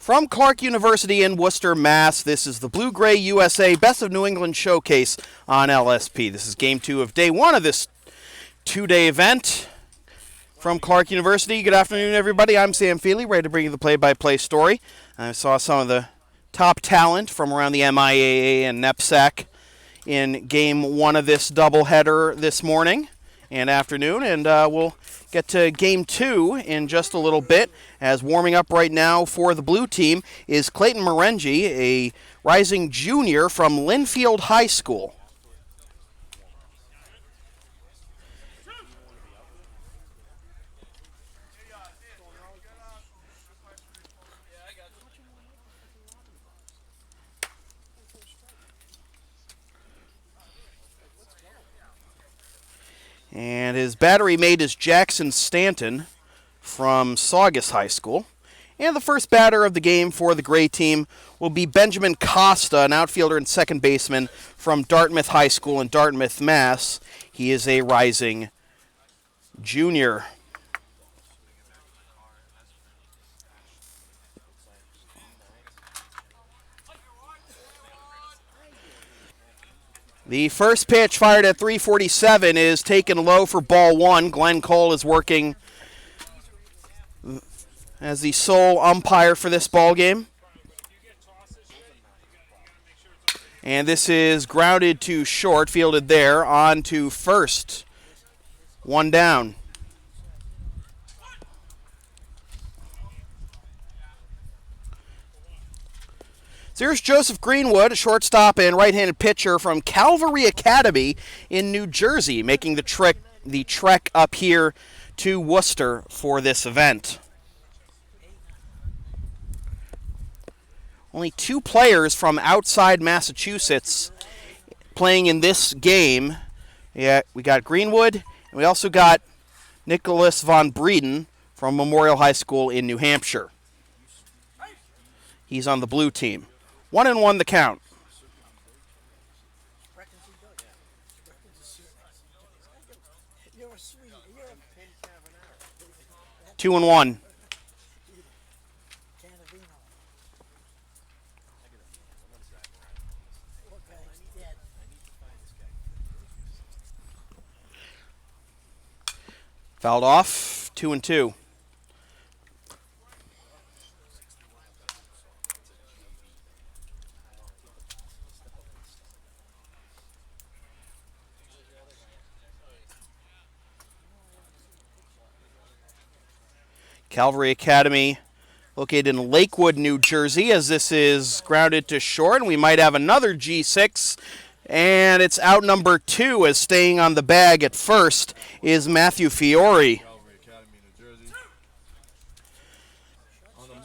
From Clark University in Worcester, Mass., this is the Blue-Gray USA Best of New England Showcase on LSP. This is Game 2 of Day 1 of this two-day event. From Clark University, good afternoon, everybody. I'm Sam Feely, ready to bring you the play-by-play story. I saw some of the top talent from around the MIAA and NEPSAC in Game 1 of this doubleheader this morning and afternoon, and we'll get to Game 2 in just a little bit, as warming up right now for the blue team is Clayton Merengi, a rising junior from Linfield High School. And his battery mate is Jackson Stanton from Saugus High School. And the first batter of the game for the Gray team will be Benjamin Costa, an outfielder and second baseman from Dartmouth High School in Dartmouth, Mass. He is a rising junior. The first pitch, fired at 347, is taken low for ball one. Glenn Cole is working as the sole umpire for this ball game. And this is grounded to short, fielded there, on to first. One down. So here's Joseph Greenwood, a shortstop and right-handed pitcher from Calvary Academy in New Jersey, making the trek up here to Worcester for this event. Only two players from outside Massachusetts playing in this game. Yeah, we got Greenwood, and we also got Nicholas Von Breeden from Memorial High School in New Hampshire. He's on the blue team. 1-1 the count. 2-1. Fouled off. 2-2. Calvary Academy located in Lakewood, New Jersey, as this is grounded to short, and we might have another G6, and it's out number 2, as staying on the bag at first is Matthew Fiore.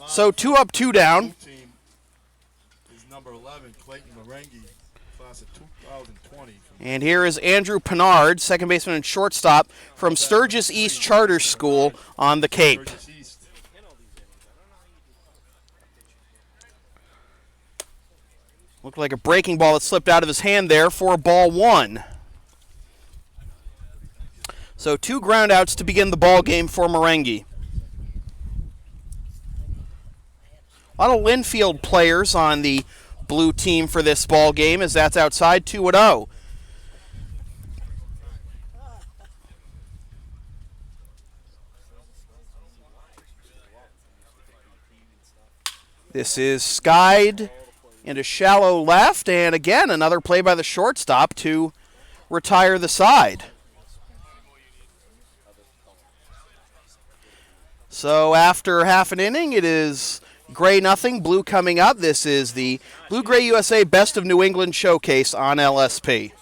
So 2 up, 2 down. Team is number 11, Clayton Merengi, class of 2020. And here is Andrew Pinard, second baseman and shortstop from Sturgis East Charter School on the Cape. Looked like a breaking ball that slipped out of his hand there for ball one. So 2 groundouts to begin the ball game for Merengi. A lot of Linfield players on the blue team for this ball game, as that's outside 2-0. This is skied into shallow left, and again, another play by the shortstop to retire the side. So after half an inning, it is Gray nothing, Blue coming up. This is the Blue-Gray USA Best of New England Showcase on LSP.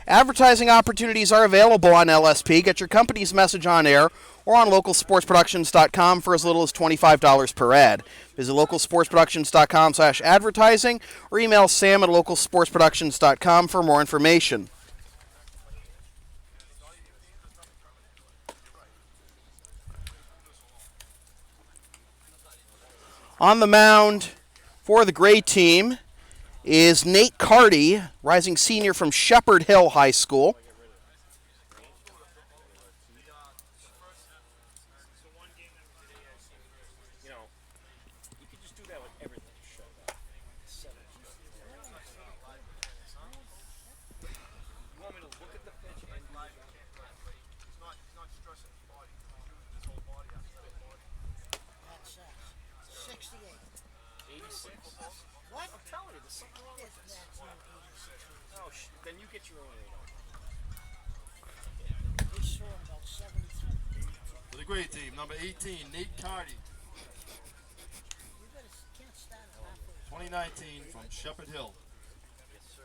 Advertising opportunities are available on LSP. Get your company's message on air or on localsportsproductions.com for as little as $25 per ad. Visit localsportsproductions.com/advertising or email Sam at localsportsproductions.com for more information. On the mound for the Gray team is Nate Carty, rising senior from Shepherd Hill High School. 68. 86. What? I'm telling you, there's something wrong with this. That's no 86. Oh, then you get your own radar. They saw him about 73. For the grade team, number 18, Nate Carty. You better can't stand it halfway. 2019 from Shepherd Hill. Yes, sir.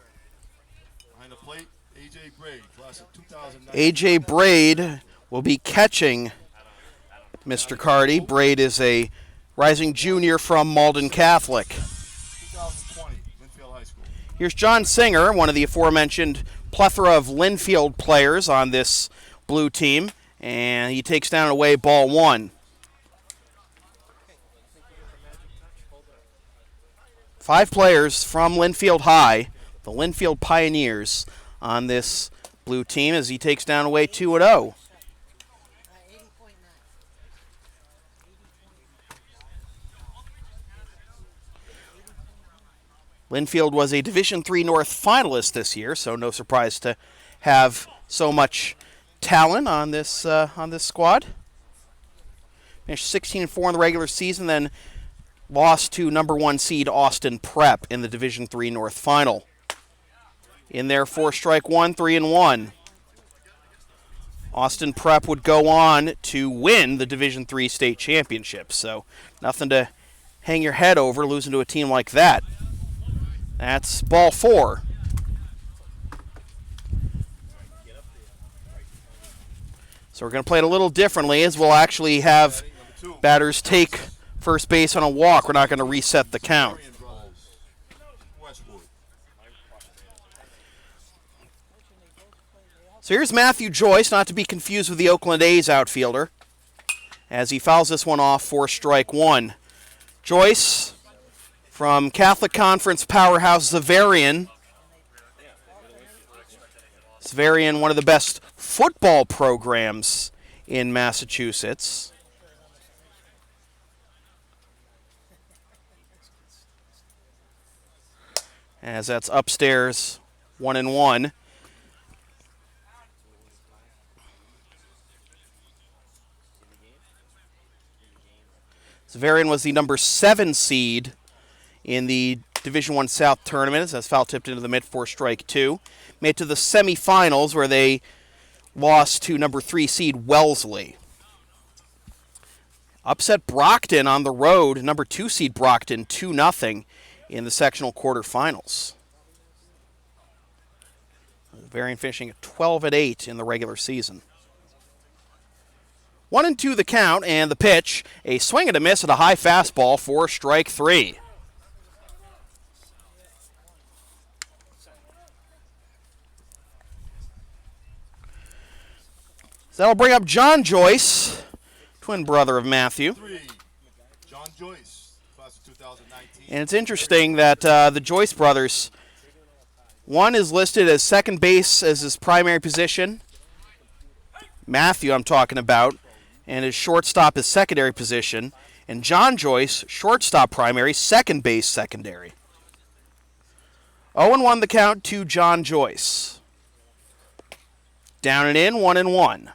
Behind the plate, A.J. Braid, class of 2009. A.J. Braid will be catching Mr. Carty. Braid is a rising junior from Malden Catholic. 2020, Linfield High School. Here's John Singer, one of the aforementioned plethora of Linfield players on this blue team, and he takes down away ball one. 5 players from Linfield High, the Linfield Pioneers, on this blue team as he takes down away 2-0. 80.9. Linfield was a Division III North finalist this year, so no surprise to have so much talent on this squad. Finished 16-4 in the regular season, then lost to number 1 seed Austin Prep in the Division III North final. In there, 4-1, 3-1. Austin Prep would go on to win the Division III state championship, so nothing to hang your head over losing to a team like that. That's ball 4. So we're going to play it a little differently as we'll actually have batters take first base on a walk. We're not going to reset the count. So here's Matthew Joyce, not to be confused with the Oakland A's outfielder, as he fouls this one off for strike 1. Joyce from Catholic Conference powerhouse Xaverian. Xaverian, one of the best football programs in Massachusetts. As that's upstairs, 1-1. Xaverian was the number 7 seed in the Division I South tournament as foul tipped into the mid for strike 2. Made to the semifinals where they lost to number 3 seed Wellesley. Upset Brockton on the road, number 2 seed Brockton 2-0 in the sectional quarterfinals. Xaverian finishing at 12-8 in the regular season. 1-2 the count, and the pitch, a swing and a miss at a high fastball for strike 3. So that'll bring up John Joyce, twin brother of Matthew. 3, John Joyce, class of 2019. And it's interesting that the Joyce brothers, one is listed as second base as his primary position. Matthew, I'm talking about, and his shortstop is secondary position. And John Joyce, shortstop primary, second base secondary. 0-1 the count to John Joyce. Down and in, 1-1.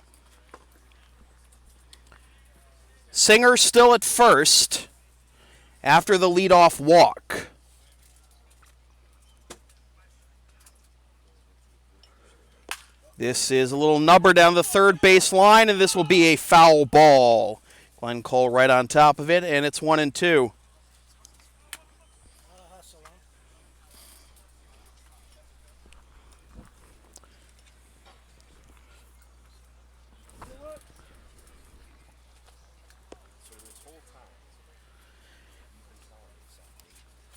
Singer still at first after the leadoff walk. This is a little nubber down the third base line, and this will be a foul ball. Glenn Cole right on top of it, and it's 1-2.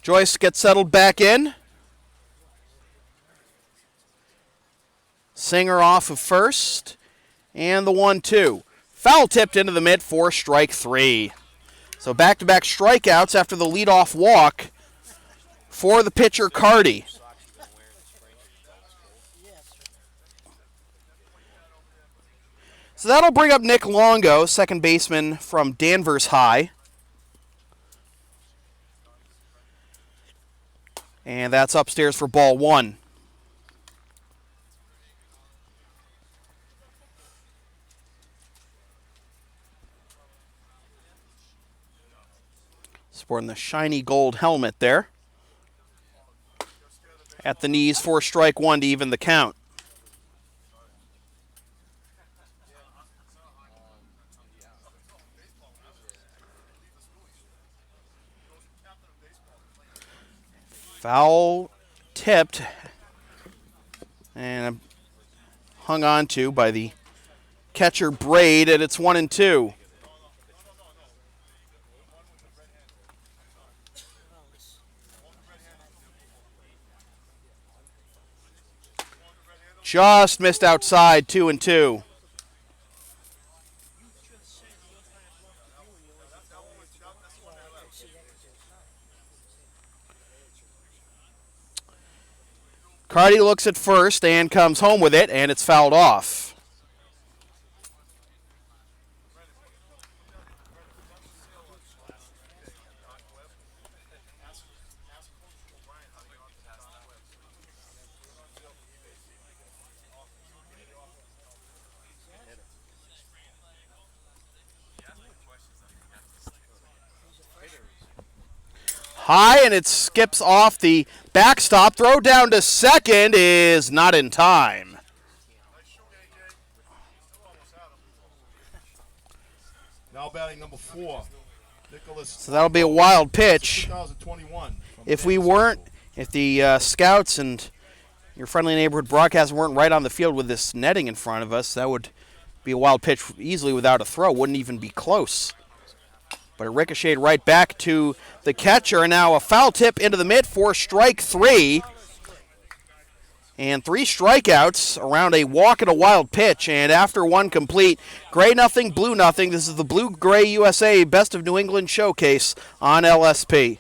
Joyce gets settled back in. Singer off of first. And the 1-2. Foul tipped into the mid for strike 3. So back-to-back strikeouts after the leadoff walk for the pitcher Carty. So that'll bring up Nick Longo, second baseman from Danvers High. And that's upstairs for ball 1. Sporting the shiny gold helmet there. At the knees for strike one to even the count. Foul tipped and hung on to by the catcher Braid, and it's 1-2. Just missed outside, 2-2. Cardi looks at first and comes home with it, and it's fouled off. High, and it skips off the backstop. Throw down to second is not in time. Now batting number 4, Nicholas. So that'll be a wild pitch. 2021. If the scouts and your friendly neighborhood broadcast weren't right on the field with this netting in front of us, that would be a wild pitch easily without a throw. Wouldn't even be close. But it ricocheted right back to the catcher. And now a foul tip into the mitt for strike 3. And 3 strikeouts around a walk and a wild pitch. And after one complete, gray nothing, blue nothing. This is the Blue Gray USA Best of New England Showcase on LSP.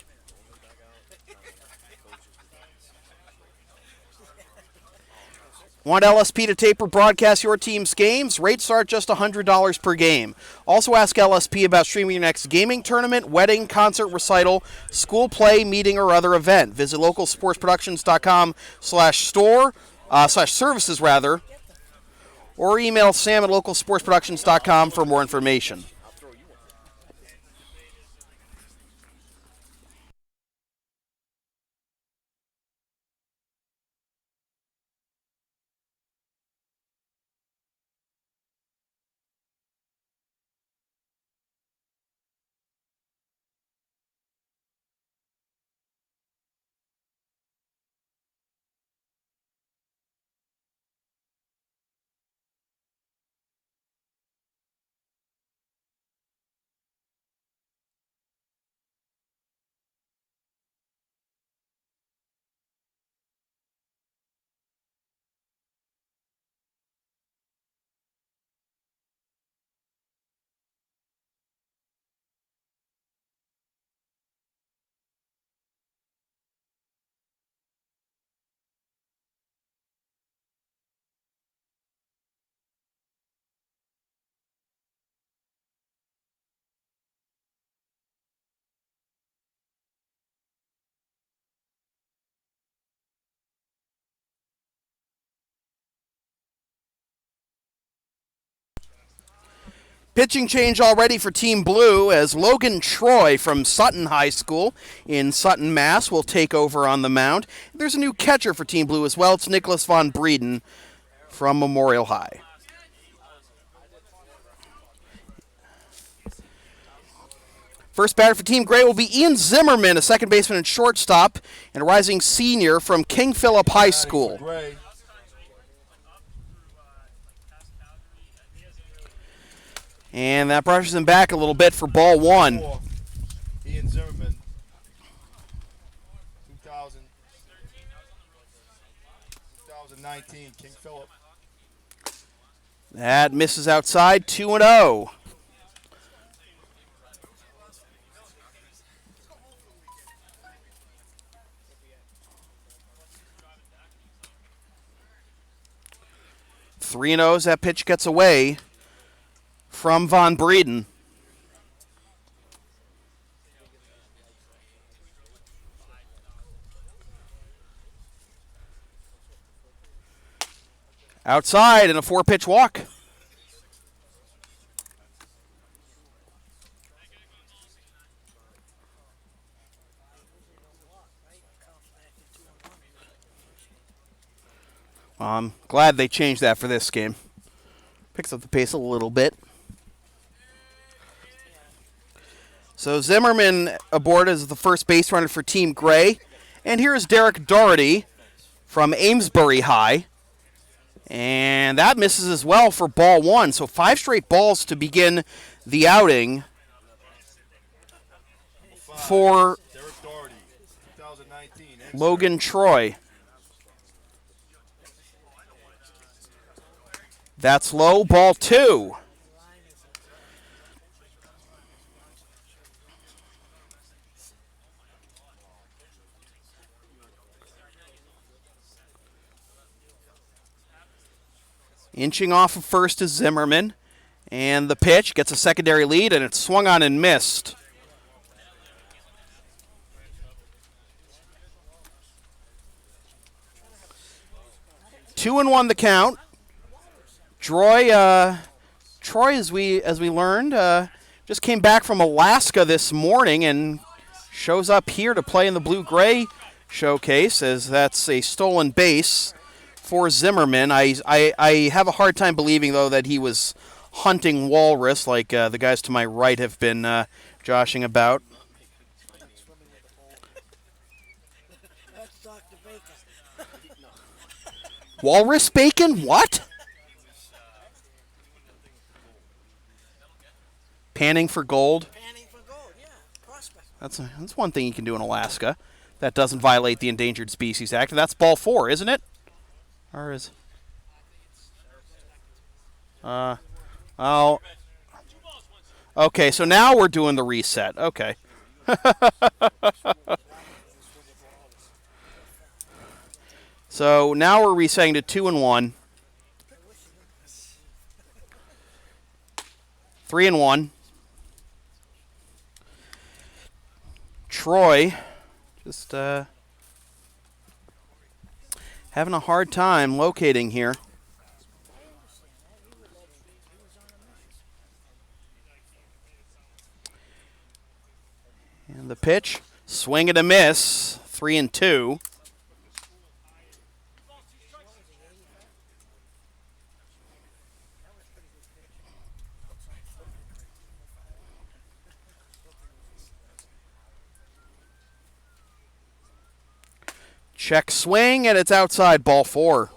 Want LSP to tape or broadcast your team's games? Rates start just $100 per game. Also ask LSP about streaming your next gaming tournament, wedding, concert, recital, school play, meeting, or other event. Visit localsportsproductions.com/services or email Sam at localsportsproductions.com for more information. Pitching change already for Team Blue as Logan Troy from Sutton High School in Sutton, Mass. will take over on the mound. There's a new catcher for Team Blue as well. It's Nicholas Von Breeden from Memorial High. First batter for Team Gray will be Ian Zimmerman, a second baseman and shortstop, and a rising senior from King Philip High School. And that brushes him back a little bit for ball 1. Ian Zimmerman, 2019, King Philip. That misses outside, 2-0. Three and O's. That pitch gets away from Von Breeden. Outside and a 4-pitch walk. I'm glad they changed that for this game. Picks up the pace a little bit. So Zimmerman aboard as the first base runner for Team Gray. And here's Derek Doherty from Amesbury High. And that misses as well for ball one. So 5 straight balls to begin the outing for Derek Doherty, 2019. Logan Troy. That's low, ball 2. Inching off of first is Zimmerman. And the pitch gets a secondary lead, and it's swung on and missed. Two and one the count. Troy, as we learned, just came back from Alaska this morning and shows up here to play in the Blue-Gray showcase, as that's a stolen base for Zimmerman. I have a hard time believing, though, that he was hunting walrus like the guys to my right have been joshing about. That's Dr. Bacon. Walrus bacon? What? Panning for gold. Panning for gold, yeah. Prospect. That's one thing you can do in Alaska. That doesn't violate the Endangered Species Act. That's ball 4, isn't it? Or is... Oh. Okay, so now we're doing the reset. Okay. So now we're resetting to 2 and 1. 3 and 1. Troy just having a hard time locating here. And the pitch, swing and a miss, 3 and 2. Check swing, and it's outside, ball 4.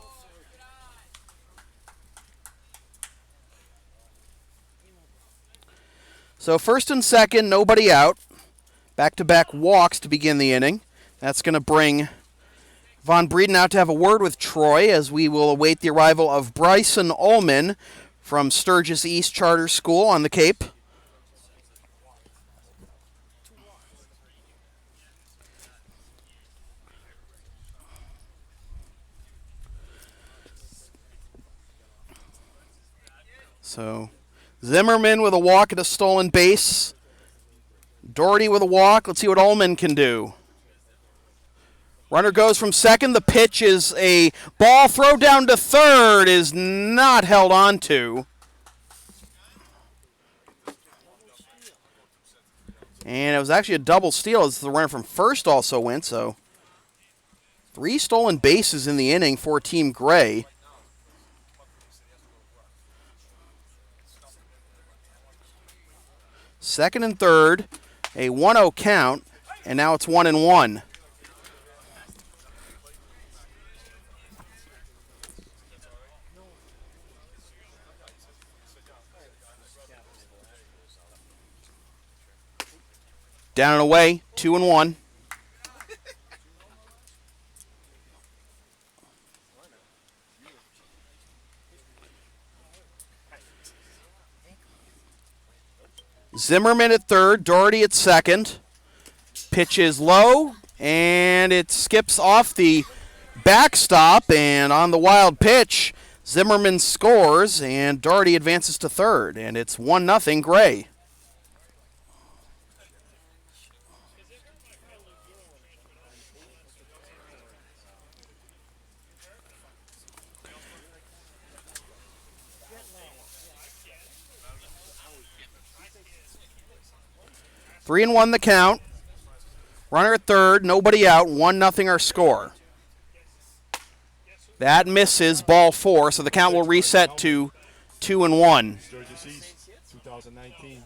So first and second, nobody out. Back-to-back walks to begin the inning. That's going to bring Von Breeden out to have a word with Troy, as we will await the arrival of Bryson Ullman from Sturgis East Charter School on the Cape. So Zimmerman with a walk at a stolen base. Doherty with a walk. Let's see what Ullman can do. Runner goes from second. The pitch is a ball. Throw down to third is not held on to. And it was actually a double steal as the runner from first also went. So 3 stolen bases in the inning for Team Gray. Second and third, a 1-0 count, and now it's 1 and 1. Down and away, 2 and 1. Zimmerman at third, Doherty at second. Pitch is low, and it skips off the backstop, and on the wild pitch, Zimmerman scores, and Doherty advances to third, and it's 1-0 Gray. Three and 1 the count. Runner at third, nobody out, 1-0 our score. That misses, ball 4, so the count will reset to 2-1. Sturgis East, 2019.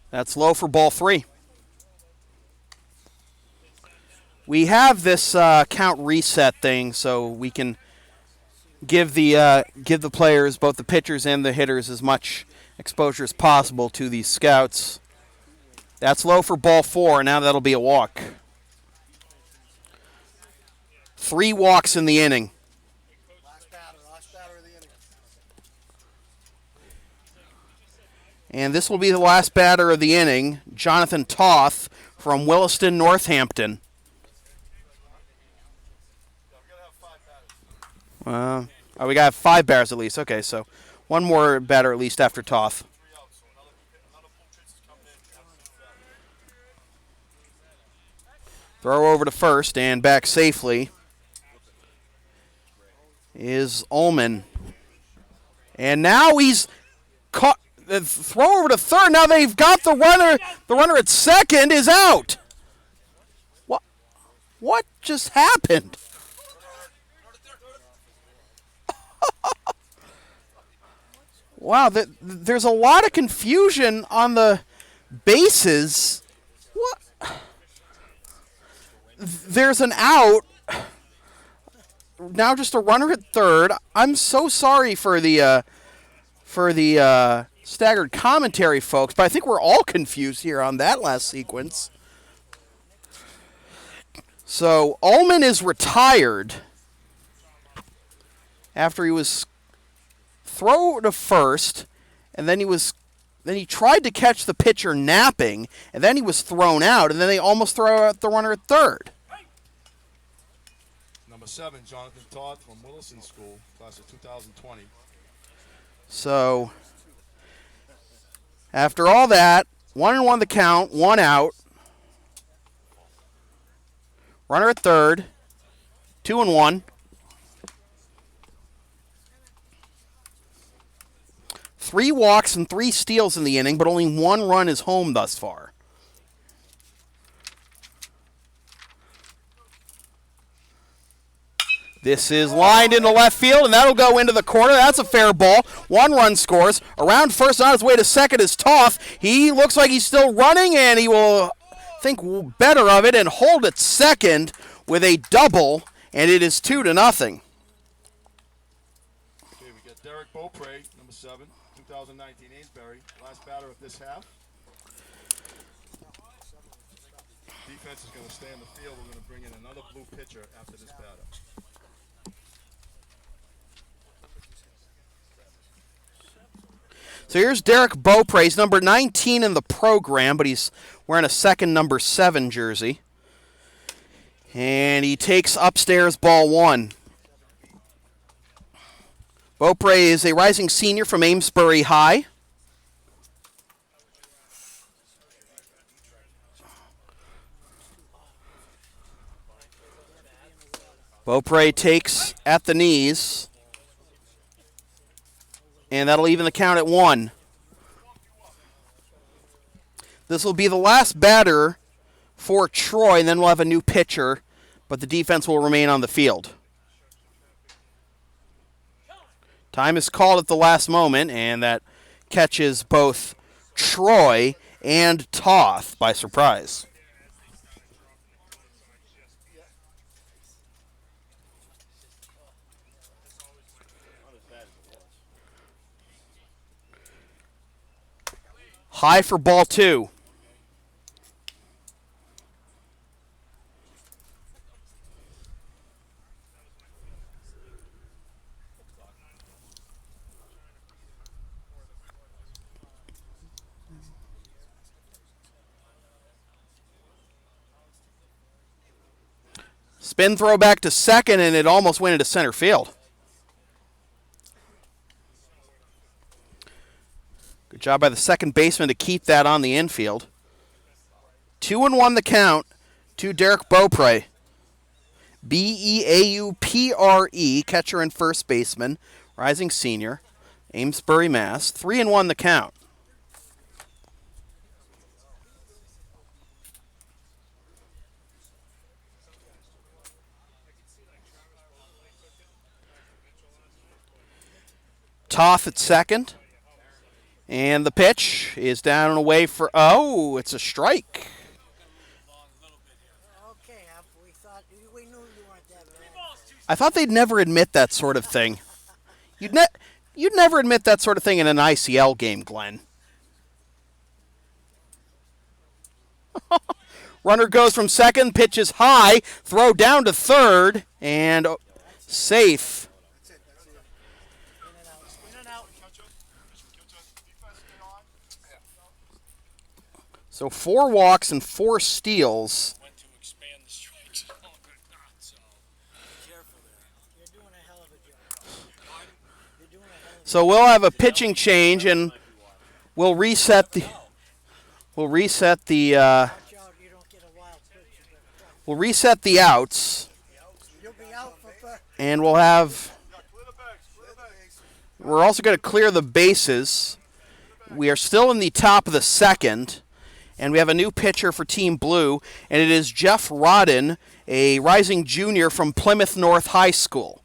That's low for ball 3. We have this count reset thing, so we can give the players, both the pitchers and the hitters, as much exposure as possible to these scouts. That's low for ball 4. Now that'll be a walk. 3 walks in the inning. Last batter of the inning. And this will be the last batter of the inning, Jonathan Toth from Williston, Northampton. We got 5 batters at least. Okay, so one more batter at least after Toth. Throw over to first and back safely is Ullman. And now he's caught. Throw over to third. Now they've got the runner. The runner at second is out. What just happened? Wow, there's a lot of confusion on the bases. What? There's an out. Now just a runner at third. I'm so sorry for the staggered commentary folks, but I think we're all confused here on that last sequence. So Ullman is retired after he was throw to first, and then he tried to catch the pitcher napping, and then he was thrown out, and then they almost throw out the runner at third. Number 7, Jonathan Todd from Williston School, class of 2020. So after all that, 1-1 the count, 1 out. Runner at third, 2-1. 3 walks and 3 steals in the inning, but only 1 run is home thus far. This is lined into left field, and that'll go into the corner. That's a fair ball. 1 run scores. Around first, on his way to second is Toth. He looks like he's still running, and he will think better of it and hold at second with a double, and it is 2-0. Okay, we got Derek Beaupre, number 7, 2019 Amesbury, last batter of this half. Defense is going to stay in the field. We're going to bring in another blue pitcher after this batter. So here's Derek Beaupre. He's number 19 in the program, but he's wearing a second number 7 jersey. And he takes upstairs ball 1. Beaupre is a rising senior from Amesbury High. Beaupre takes at the knees. And that'll even the count at 1. This will be the last batter for Troy, and then we'll have a new pitcher, but the defense will remain on the field. Time is called at the last moment, and that catches both Troy and Toth by surprise. High for ball 2. Spin throw back to second, and it almost went into center field. Good job by the second baseman to keep that on the infield. 2-1 the count to Derek Beaupre. Beaupre, catcher and first baseman, rising senior, Amesbury, Mass. 3-1 the count. Toth at second. And the pitch is down and away for, oh, it's a strike. Okay, we thought we knew you weren't that bad. I thought they'd never admit that sort of thing. You'd never admit that sort of thing in an ICL game, Glenn. Runner goes from second, pitches high, throw down to third, and safe. So 4 walks and 4 steals. Went to expand the strike zone, but not so. Careful there. You're doing a hell of a job. You're doing a hell of a So we'll have a pitching change, and we'll reset the Watch out you don't get a wild pitch. we'll reset the outs, You'll be out for and we're also going to clear the bases. We are still in the top of the second, and we have a new pitcher for Team Blue, and it is Jeff Rodden, a rising junior from Plymouth North High School.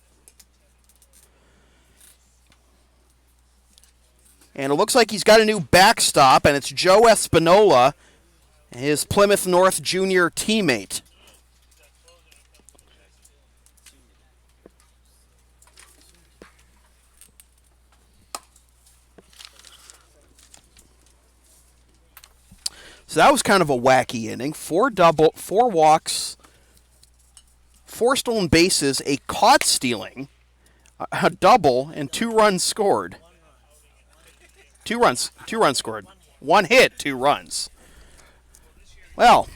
And it looks like he's got a new backstop, and it's Joe Espinola, his Plymouth North junior teammate. So that was kind of a wacky inning. 4 walks, 4 stolen bases, a caught stealing, a double, and 2 runs scored. 2 runs scored. 1 hit, 2 runs. Well,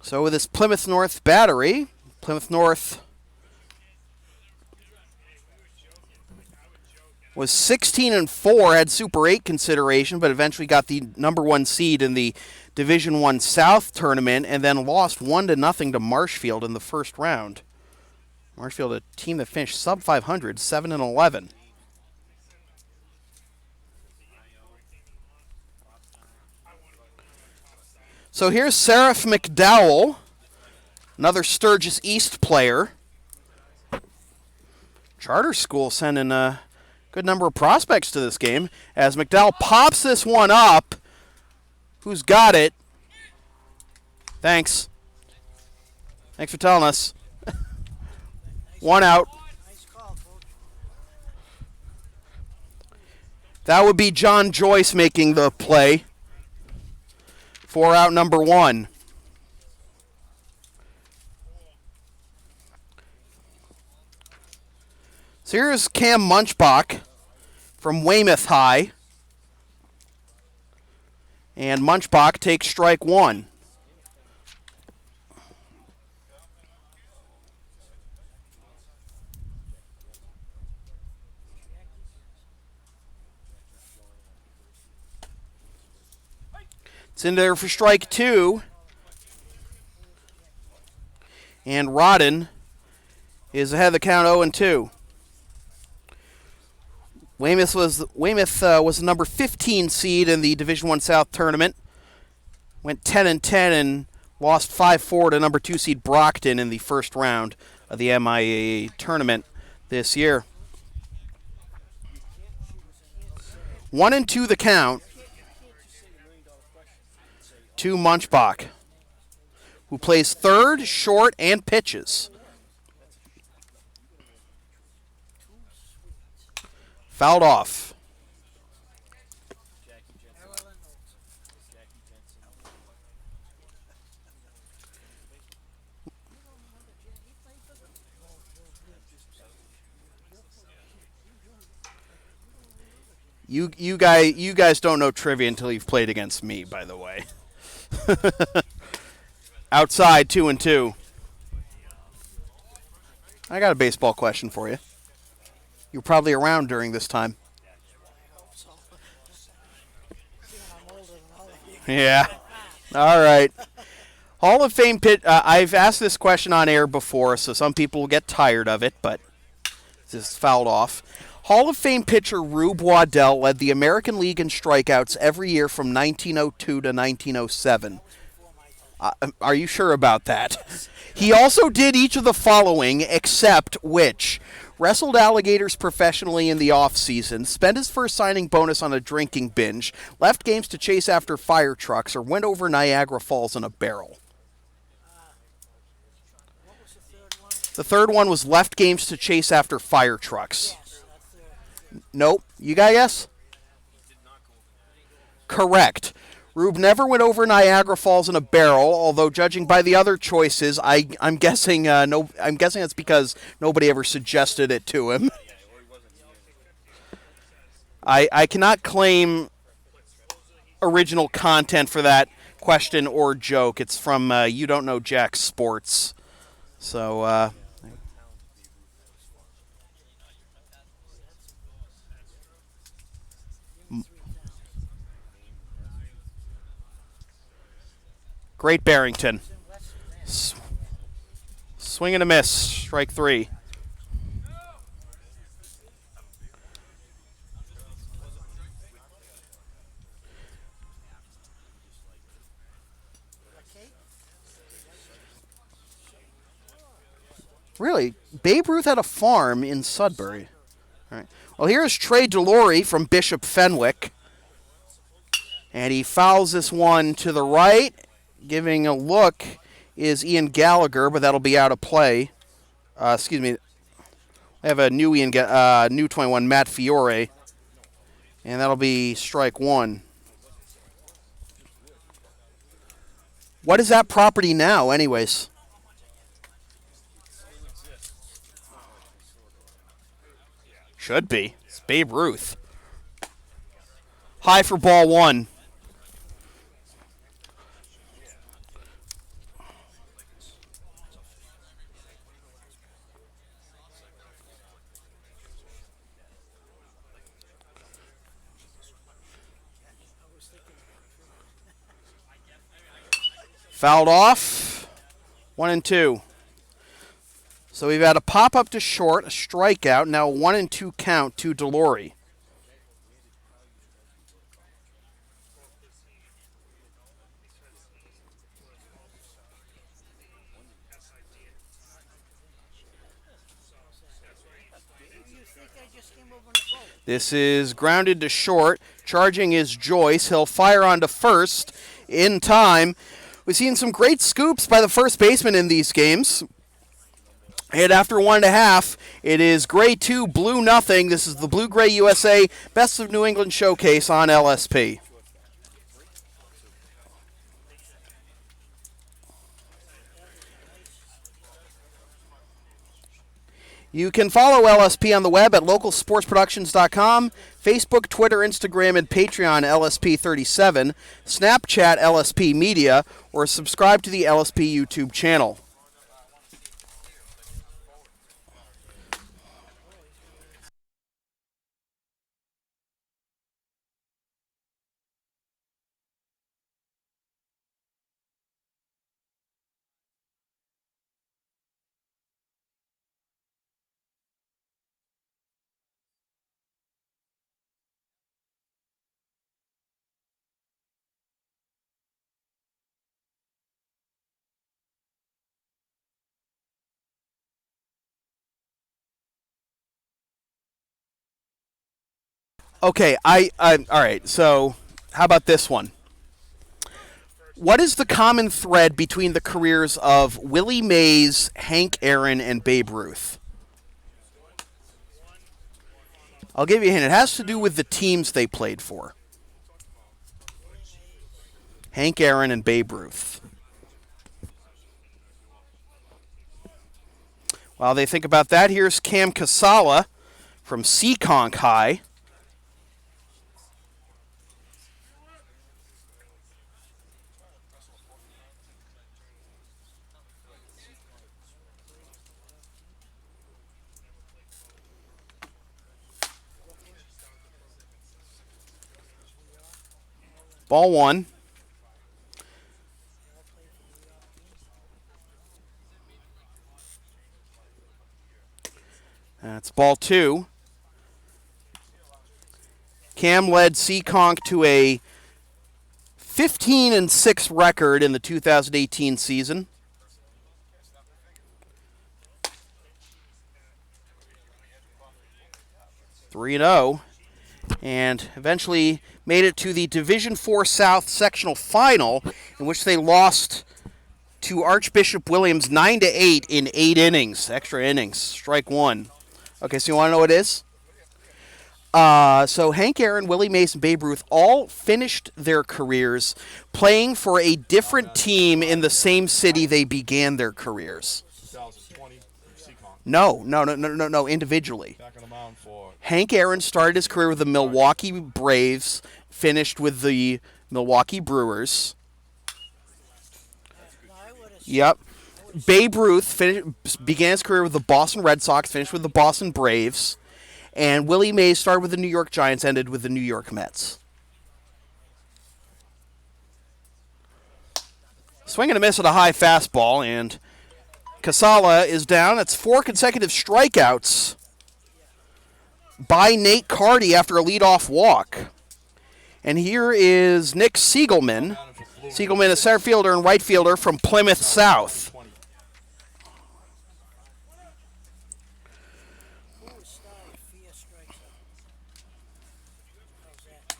so with this Plymouth North battery, Plymouth North was 16-4, had Super 8 consideration, but eventually got the number 1 seed in the Division 1 South tournament, and then lost 1-0 to Marshfield in the first round. Marshfield, a team that finished sub 500, 7-11. So here's Seraph McDowell, another Sturgis East player. Charter school sending a good number of prospects to this game as McDowell pops this one up. Who's got it? Thanks. Thanks for telling us. 1 out. nice call, Coach. That would be John Joyce making the play. 4 out, number 1. So here's Cam Munchbach from Weymouth High. And Munchbach takes strike 1. It's in there for strike 2. And Rodden is ahead of the count 0-2. Weymouth was the number 15 seed in the Division 1 South tournament. Went 10-10 and lost 5-4 to number 2 seed Brockton in the first round of the MIAA tournament this year. 1-2 the count to Munchbach, who plays third, short, and pitches. Fouled off. Maryland notes. You guys don't know trivia until you've played against me, by the way. Outside 2-2. I got a baseball question for you. You're probably around during this time. I hope so. Seeing I'm older than all of you. Yeah. All right. Hall of Fame pitch. I've asked this question on air before, so some people will get tired of it, but this is fouled off. Hall of Fame pitcher Rube Waddell led the American League in strikeouts every year from 1902 to 1907. Are you sure about that? He also did each of the following, except which? Wrestled alligators professionally in the off-season, spent his first signing bonus on a drinking binge, left games to chase after fire trucks, or went over Niagara Falls in a barrel. What was the third one? The third one was left games to chase after fire trucks. Yes, that's the. Nope. You got a guess? Correct. Rube never went over Niagara Falls in a barrel, although judging by the other choices, I'm guessing I'm guessing it's because nobody ever suggested it to him. I cannot claim original content for that question or joke. It's from You Don't Know Jack Sports. So Great Barrington. Swing and a miss. Strike 3. Really? Babe Ruth had a farm in Sudbury. All right. Well, here's Trey Delory from Bishop Fenwick. And he fouls this one to the right. Giving a look is Ian Gallagher, but that'll be out of play. Excuse me. I have a new new 21, Matt Fiore. And that'll be strike 1. What is that property now, anyways? Should be. It's Babe Ruth. High for ball 1. Fouled off. 1-2. So we've had a pop up to short, a strikeout, now a 1-2 count to Delory. This is grounded to short. Charging is Joyce. He'll fire onto first in time. We've seen some great scoops by the first baseman in these games. And after 1.5, it is Gray 2, Blue nothing. This is the Blue Gray USA Best of New England Showcase on LSP. You can follow LSP on the web at localsportsproductions.com, Facebook, Twitter, Instagram, and Patreon LSP37, Snapchat LSP Media, or subscribe to the LSP YouTube channel. Okay, all right, so how about this one? What is the common thread between the careers of Willie Mays, Hank Aaron, and Babe Ruth? I'll give you a hint. It has to do with the teams they played for. Hank Aaron and Babe Ruth. While they think about that, here's Cam Casala from Seekonk High. Ball one. That's ball two. Cam led Seekonk to a 15-6 record in the 2018 season. Three 3-0, and eventually made it to the Division IV South sectional final, in which they lost to Archbishop Williams 9-8 in 8 innings, extra innings, strike one. Okay, so you want to know what it is? So Hank Aaron, Willie Mays, and Babe Ruth all finished their careers playing for a different team in the same city they began their careers. 2020 Seekonk. No, individually. Back on the mound for Hank Aaron started his career with the Milwaukee Braves, finished with the Milwaukee Brewers. Yep. Babe Ruth began his career with the Boston Red Sox, finished with the Boston Braves. And Willie Mays started with the New York Giants, ended with the New York Mets. Swing and a miss at a high fastball, and Casala is down. That's 4 consecutive strikeouts by Nate Carty after a leadoff walk. And here is Nick Siegelman. Siegelman, a center fielder and right fielder from Plymouth South. How's that?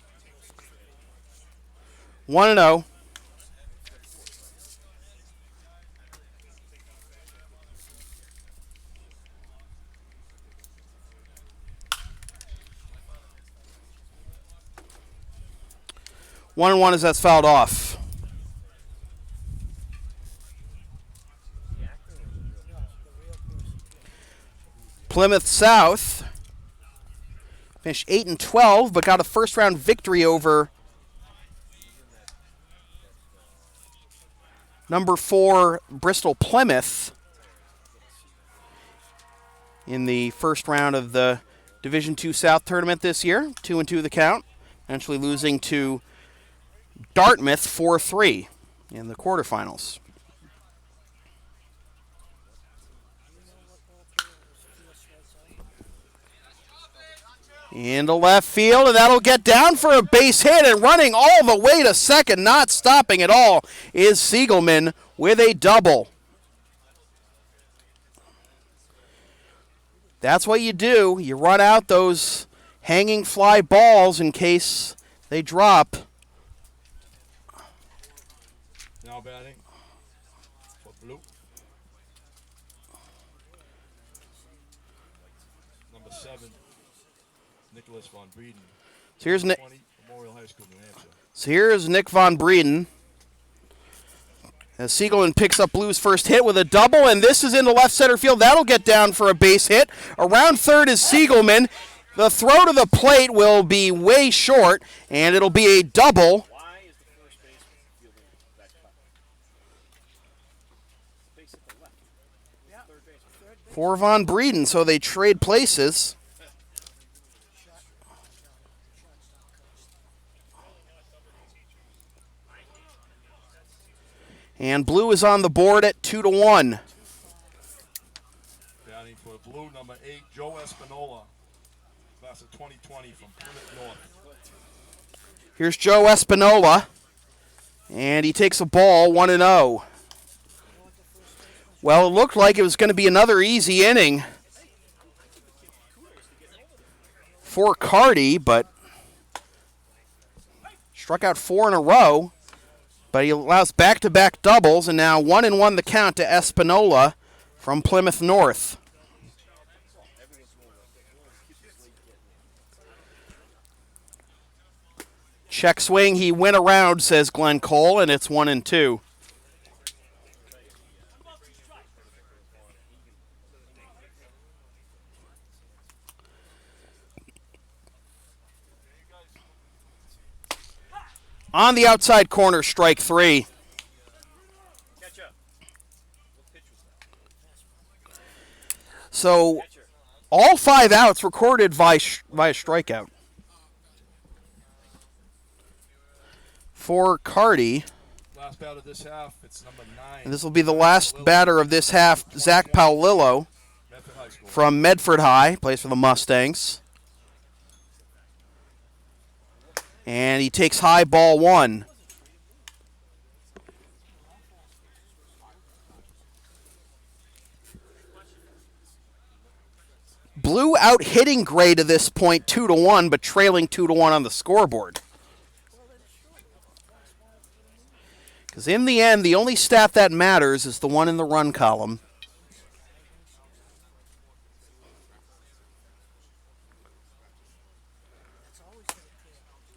1-0. One and one as that's fouled off. Plymouth South finished 8-12, but got a first-round victory over number 4 Bristol Plymouth in the first round of the Division II South tournament this year. 2-2 the count, eventually losing to Dartmouth 4-3 in the quarterfinals. Into left field, and that'll get down for a base hit, and running all the way to second, not stopping at all, is Siegelman with a double. That's what you do. You run out those hanging fly balls in case they drop. now batting for blue. Number 7, Nicholas Von Breeden. So here's Nick. 20, Memorial High School, New Hampshire. So here's Nick Von Breeden. As Siegelman picks up Blue's first hit with a double, and this is into left center field. That'll get down for a base hit. Around third is Siegelman. The throw to the plate will be way short, and it'll be a double. Why is the first baseman fielding that cut? Base at the left. Yeah. Third baseman. For Von Breeden, so they trade places. And Blue is on the board at 2-1. Batting for blue, number 8, Joe Espinola. Class of 2020 from Plymouth North. Here's Joe Espinola, and he takes a ball 1-0. Well, it looked like it was going to be another easy inning for Carty, but struck out 4 in a row. But he allows back-to-back doubles, and now 1-1 the count to Espinola from Plymouth North. Check swing, he went around, says Glenn Cole, and it's 1-2. On the outside corner, strike 3. Catch up. What pitch was that? So all 5 outs recorded via strikeout. For Cardi, Last bat of this half, it's number 9. and this will be the last batter of this half, Zach Paolillo Medford High School. from Medford High, plays for the Mustangs. And he takes high, ball 1. Blue out hitting Gray to this point 2-1, but trailing 2-1 on the scoreboard. Because in the end, the only stat that matters is the one in the run column.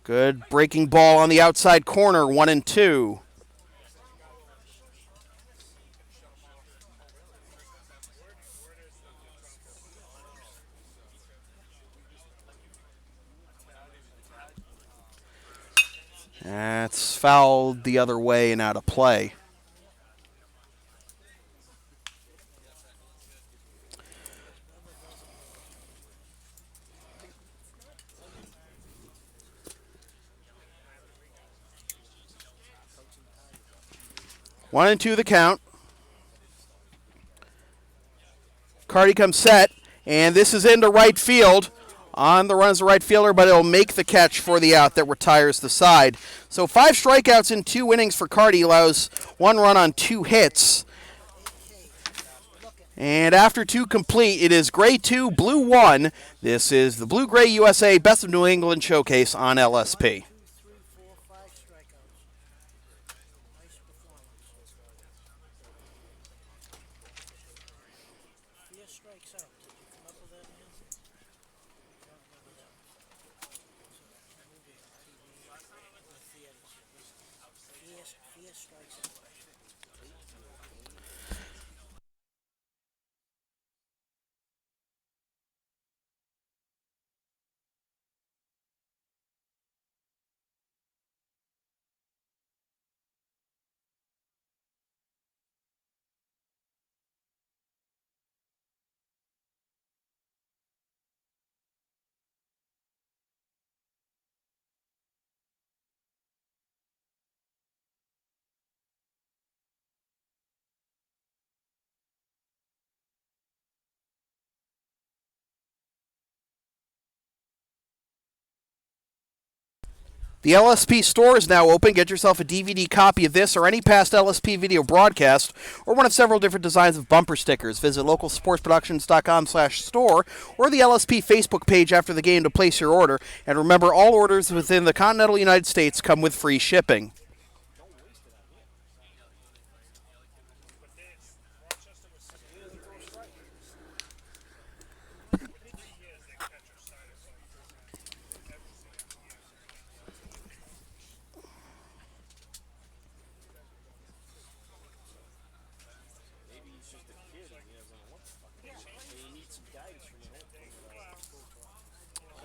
Good breaking ball on the outside corner, 1-2. That's fouled the other way and out of play. One and two the count. Cardi comes set, and this is into right field. On the run as a right fielder, but it'll make the catch for the out that retires the side. So 5 strikeouts in 2 innings for Cardi allows 1 run on 2 hits. And after 2 complete, it is Gray 2, Blue 1. This is the Blue Gray USA Best of New England Showcase on LSP. 2, 3, 4, 5 strikeouts. Nice performance. 4 strikes out. Did you come up with that, man? I don't remember that. It's a movie on TV in the theaters. 4 strikes out. The LSP store is now open. Get yourself a DVD copy of this or any past LSP video broadcast or one of several different designs of bumper stickers. Visit localsportsproductions.com/store or the LSP Facebook page after the game to place your order. And remember, all orders within the continental United States come with free shipping. Maybe he's just a kid and he doesn't know what the fuck he is. And he needs some guidance from an old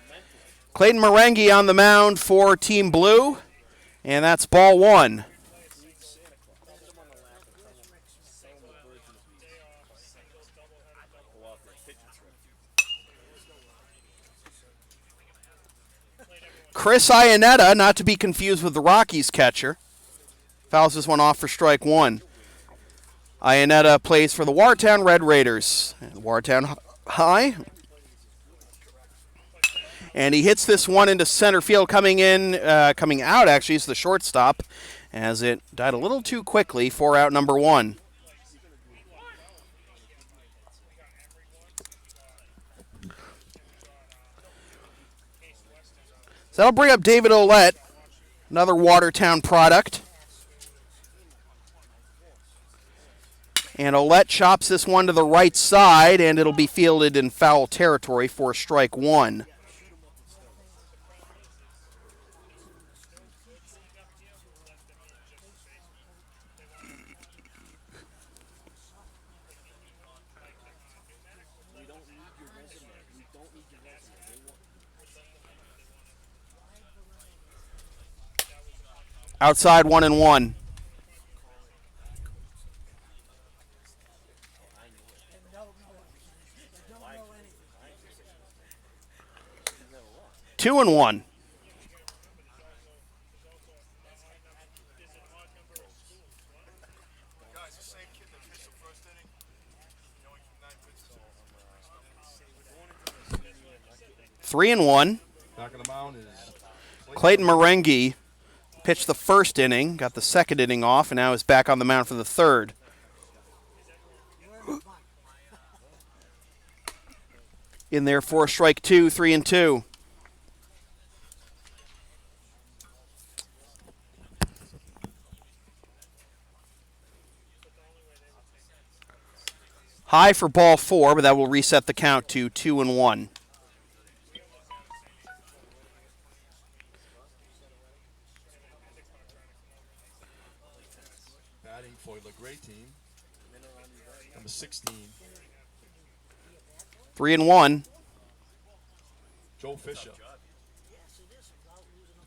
mentor. Clayton Merengue on the mound for Team Blue, and that's ball 1. Put him on the lap and tell him the birds and the bees. Go out there, pitch and throw. Chris Iannetta, not to be confused with the Rockies catcher, fouls this one off for strike 1. Iannetta plays for the Watertown Red Raiders. Watertown High. And he hits this one into center field, coming out actually is the shortstop, as it died a little too quickly for out number 1. So that'll bring up David Ouellette, another Watertown product. And Ouellette chops this one to the right side, and it'll be fielded in foul territory for strike 1. Outside 1-1. They don't know. They don't know anything. 2-1. Guys, the same kid that pitched the first inning. He only threw 9 pitches. 3-1. Back on the mound is Clayton Merengue pitched the first inning, got the second inning off, and now is back on the mound for the third. In there for strike 2, 3-2. High for ball 4, but that will reset the count to 2-1. batting for the Gray team. Number 16, 3-1. Joe Fisher.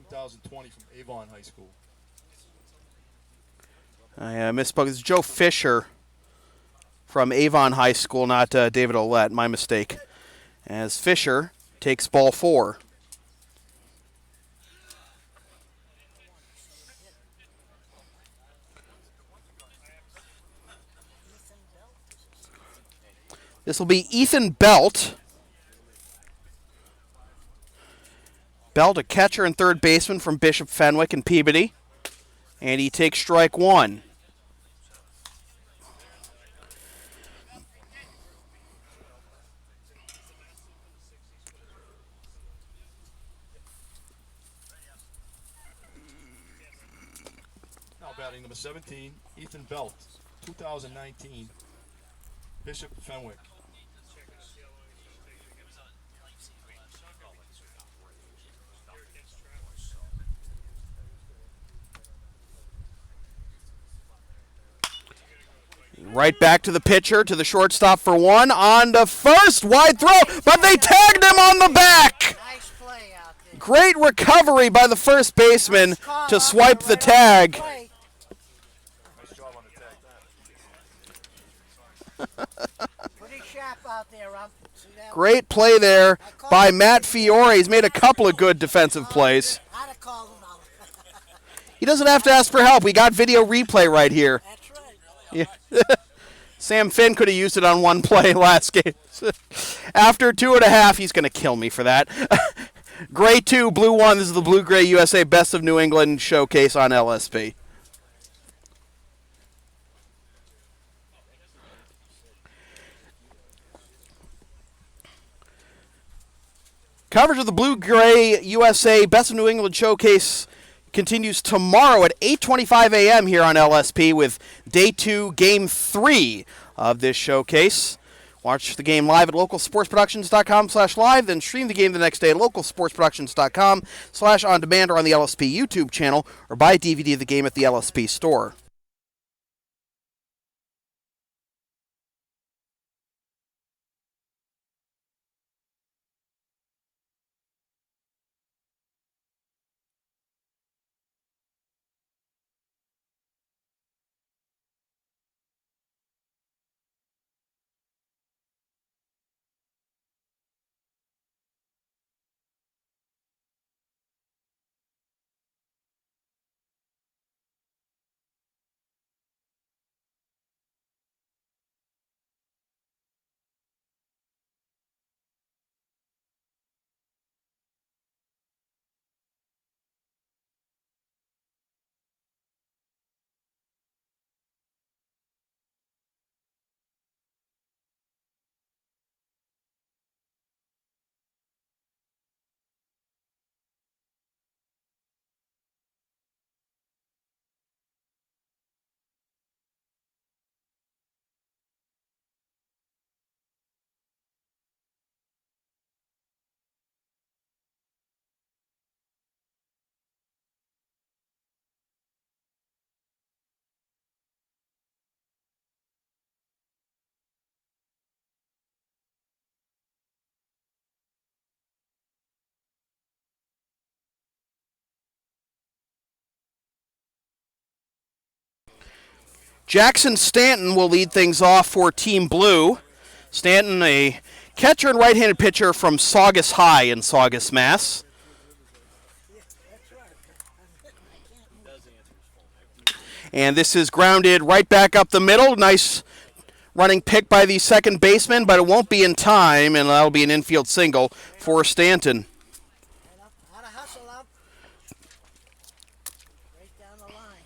2020 from Avon High School. I misspoke. It's Joe Fisher from Avon High School, not David Ouellette. My mistake. As Fisher takes ball 4. This will be Ethan Belt. Belt, a catcher and third baseman from Bishop Fenwick and Peabody. And he takes strike 1. Now batting number 17, Ethan Belt. 2019, Bishop Fenwick. Right back to the pitcher, to the shortstop for 1. On to first, wide throw, but they tagged him on the back. Nice play out there. Great recovery by the first baseman Nice call to out swipe there, the right on tag. plate. Nice job on the tag. Pretty sharp out there, Rump. See that? Great play there by Matt Fiore. He's made a couple of good defensive plays. I'd have called him out. He doesn't have to ask for help. We got video replay right here. That's right. Yeah. Sam Finn could have used it on one play last game. After 2.5, he's going to kill me for that. Gray 2, Blue 1. This is the Blue Gray USA Best of New England showcase on LSP. Coverage of the Blue Gray USA Best of New England showcase continues tomorrow at 8:25 a.m. here on LSP with Day 2, Game 3 of this showcase. Watch the game live at localsportsproductions.com/live, then stream the game the next day at localsportsproductions.com/on-demand or on the LSP YouTube channel, or buy a DVD of the game at the LSP store. Jackson Stanton will lead things off for Team Blue. Stanton, a catcher and right-handed pitcher from Saugus High in Saugus, Mass. Yeah, that's right. I can't move. Does answer his phone. And this is grounded right back up the middle. Nice running pick by the second baseman, but it won't be in time, and that'll be an infield single for Stanton. Right up, out of hustle up. Right down the line.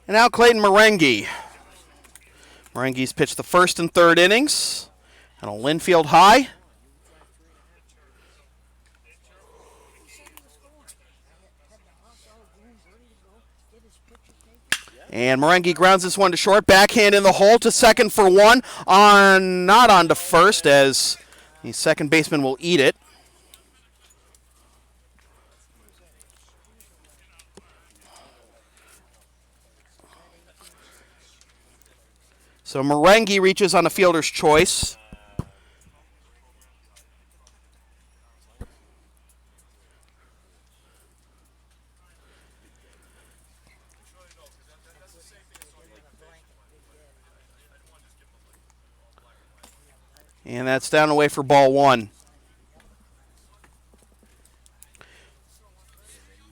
And now Clayton Merengue. Merengue's pitched the first and third innings on a Linfield high. And Merengue grounds this one to short. Backhand in the hole to second for one. Not on to first, as the second baseman will eat it. So Merengue reaches on a fielder's choice. And that's down away for ball one.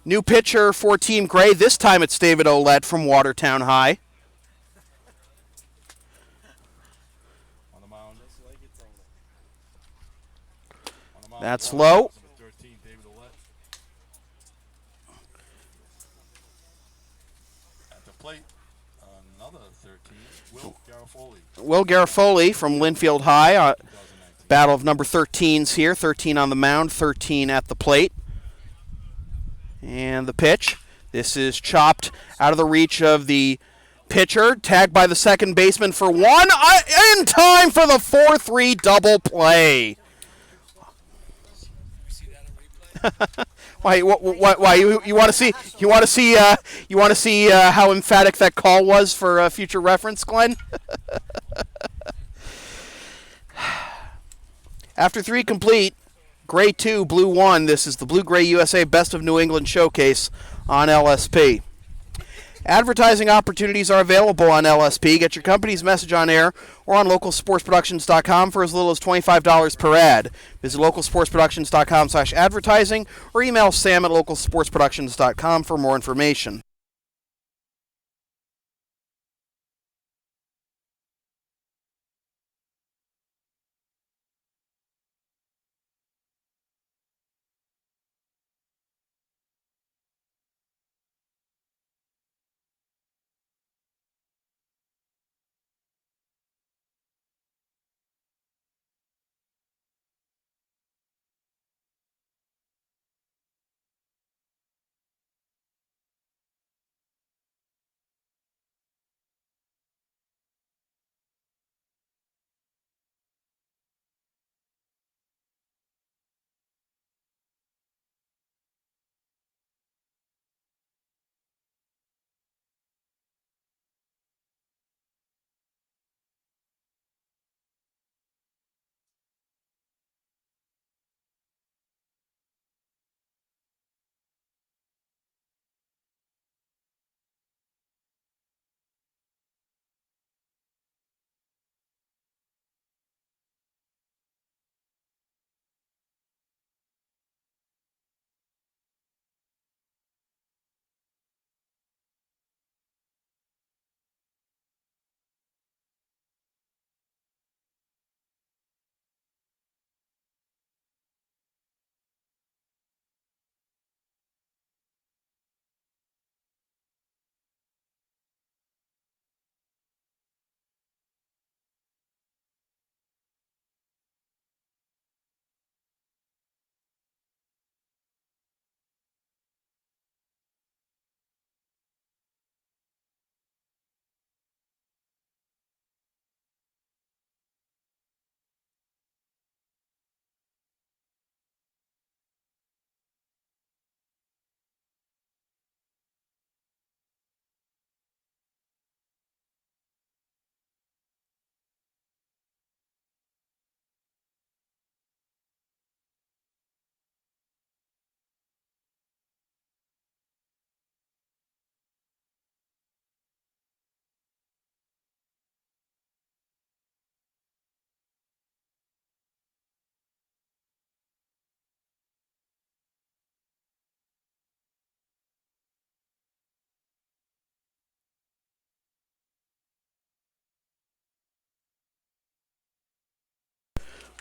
New pitcher for Team Gray. This time it's David Ouellette from Watertown High. On the mound. On the mound. That's low. Number 13, David Ouellette. At the plate, another 13, Will Garofoli. Will Garofoli from Linfield High. 2019. Battle of number 13s here. 13 on the mound, 13 at the plate. And the pitch. This is chopped out of the reach of the pitcher. Tagged by the second baseman for one. In time for the 4-3 double play. Why? You want to see? You want to see? You want to see how emphatic that call was for future reference, Glenn? After three complete, Gray 2, Blue 1. This is the Blue Gray USA Best of New England Showcase on LSP. Advertising opportunities are available on LSP. Get your company's message on air or on localsportsproductions.com for as little as $25 per ad. Visit localsportsproductions.com/advertising or email Sam at localsportsproductions.com for more information.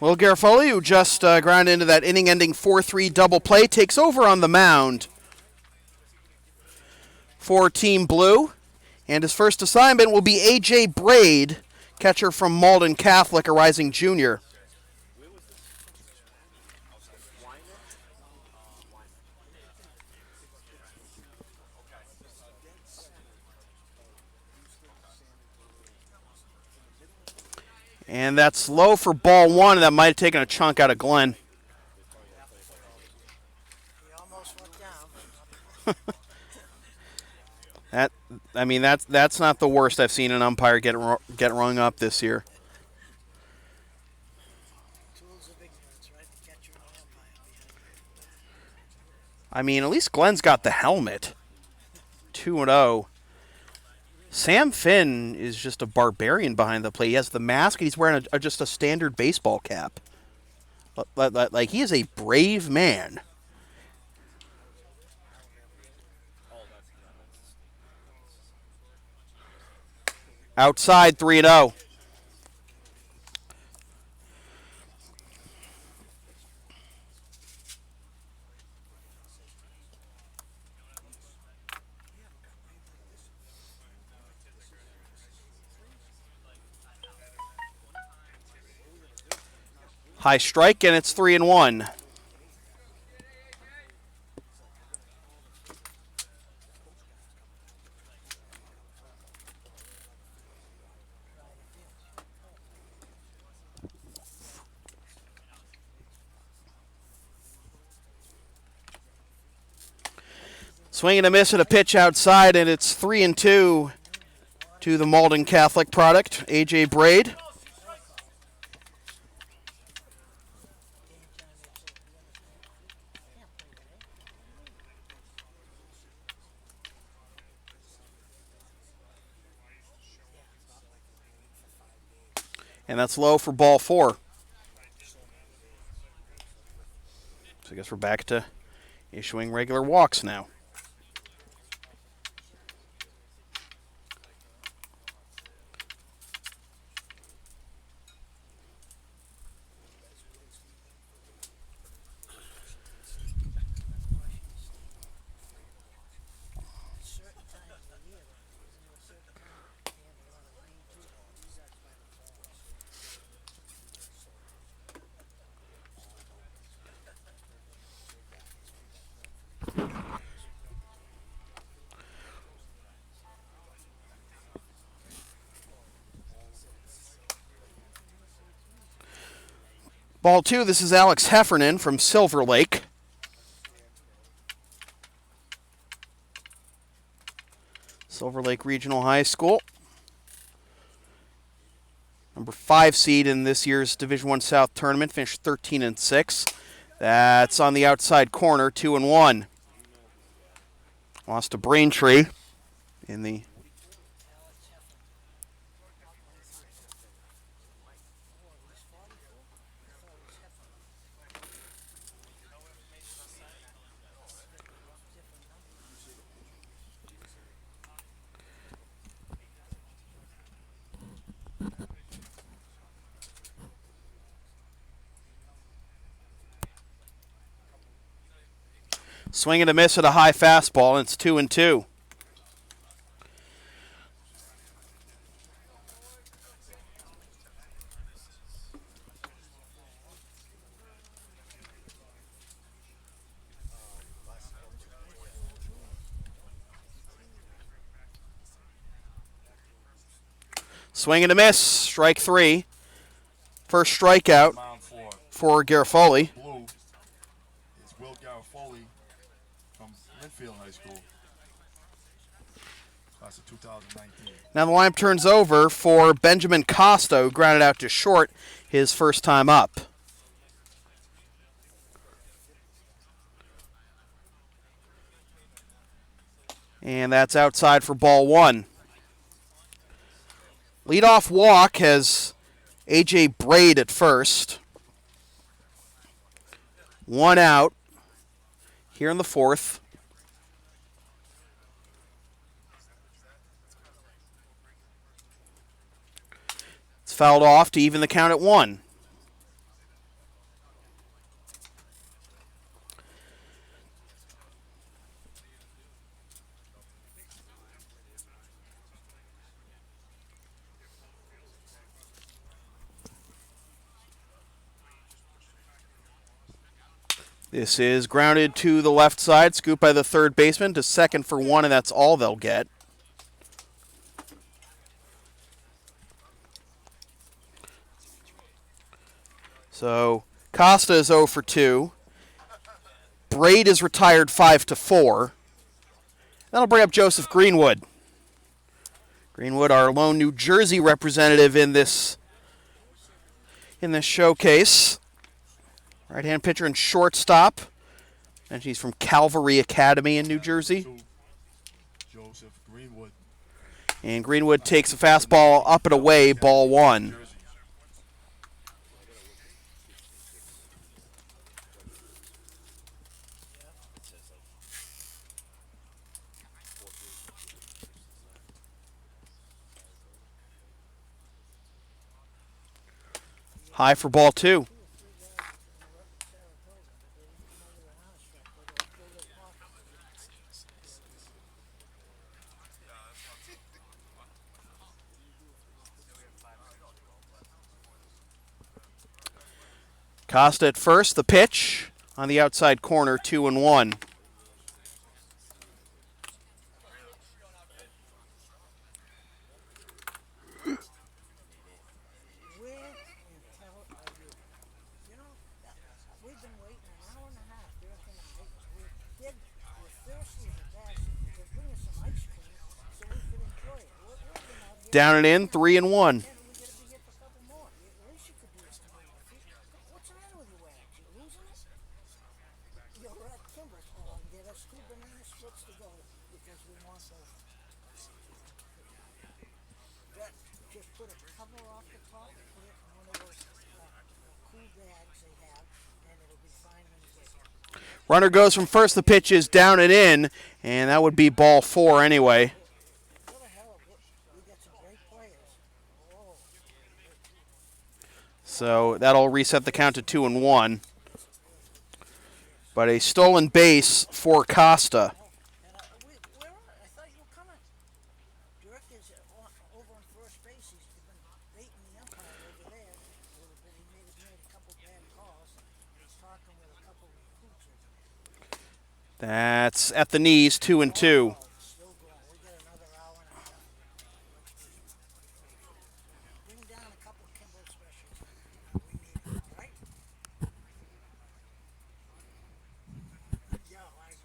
Will Garofoli, who just ground into that inning-ending 4-3 double play, takes over on the mound for Team Blue. And his first assignment will be A.J. Braid, catcher from Malden Catholic, a rising junior. And that's low for ball one. That might have taken a chunk out of Glenn. He almost went down. That's not the worst I've seen an umpire get rung up this year. Tools of ignorance, right? The catcher and the umpire behind. I mean, at least Glenn's got the helmet. 2-0. Sam Finn is just a barbarian behind the plate. He has the mask, and he's wearing just a standard baseball cap. Like, he is a brave man. Outside, 3-0. High strike, and it's 3-1. Swing and a miss at a pitch outside, and it's 3-2 to the Malden Catholic product, A.J. Braid. And that's low for ball four. So I guess we're back to issuing regular walks now. Ball two, this is Alex Heffernan from Silver Lake. Silver Lake Regional High School. Number 5 seed in this year's Division I South tournament, finished 13-6. That's on the outside corner, 2-1. Lost to Braintree in the swing and a miss at a high fastball, and it's 2-2. Swing and a miss, strike 3. First strikeout Mound for Garofoli. Blue is Will Garofoli from Linfield High School, class of 2019. Now the lineup turns over for Benjamin Costa, who grounded out to short his first time up. And that's outside for ball one. Leadoff walk has A.J. Braid at first. 1 out here in the fourth. It's fouled off to even the count at 1. This is grounded to the left side, scooped by the third baseman to second for one, and that's all they'll get. So Costa is 0 for 2. Braid is retired 5-4. That'll bring up Joseph Greenwood. Greenwood, our lone New Jersey representative in this showcase. Right-hand pitcher and shortstop. And he's from Calvary Academy in New Jersey. Joseph Greenwood. And Greenwood takes a fastball up and away, ball one. High for ball two. Costa at first, the pitch on the outside corner, 2-1. We've been waiting an hour and a half. They're thirsty as a bass. They're bringing some ice cream so we can enjoy it. Down and in, 3-1. We gotta be here for a couple more. At least you could do this to me. What's the matter with you, Wacky? You losing it? You're at Kimber's. Get us 2 banana splits to go because we want those. Just put a cover off the top and put it in one of those cool bags they have, and it'll be fine when you get here. Runner goes from first, the pitch is down and in, and that would be ball 4 anyway. What the hell? We got some great players. Oh. So that'll reset the count to 2-1. But a stolen base for Costa. Where are I thought you were coming. Dirk is over on first base. He's been baiting the umpire over there a little bit. He made a couple bad calls. He's talking with a couple of recruits. That's at the knees, 2-2. Still going. We got another hour and a half. Bring down a couple of Kimbo specials. We need it, right? Yeah, like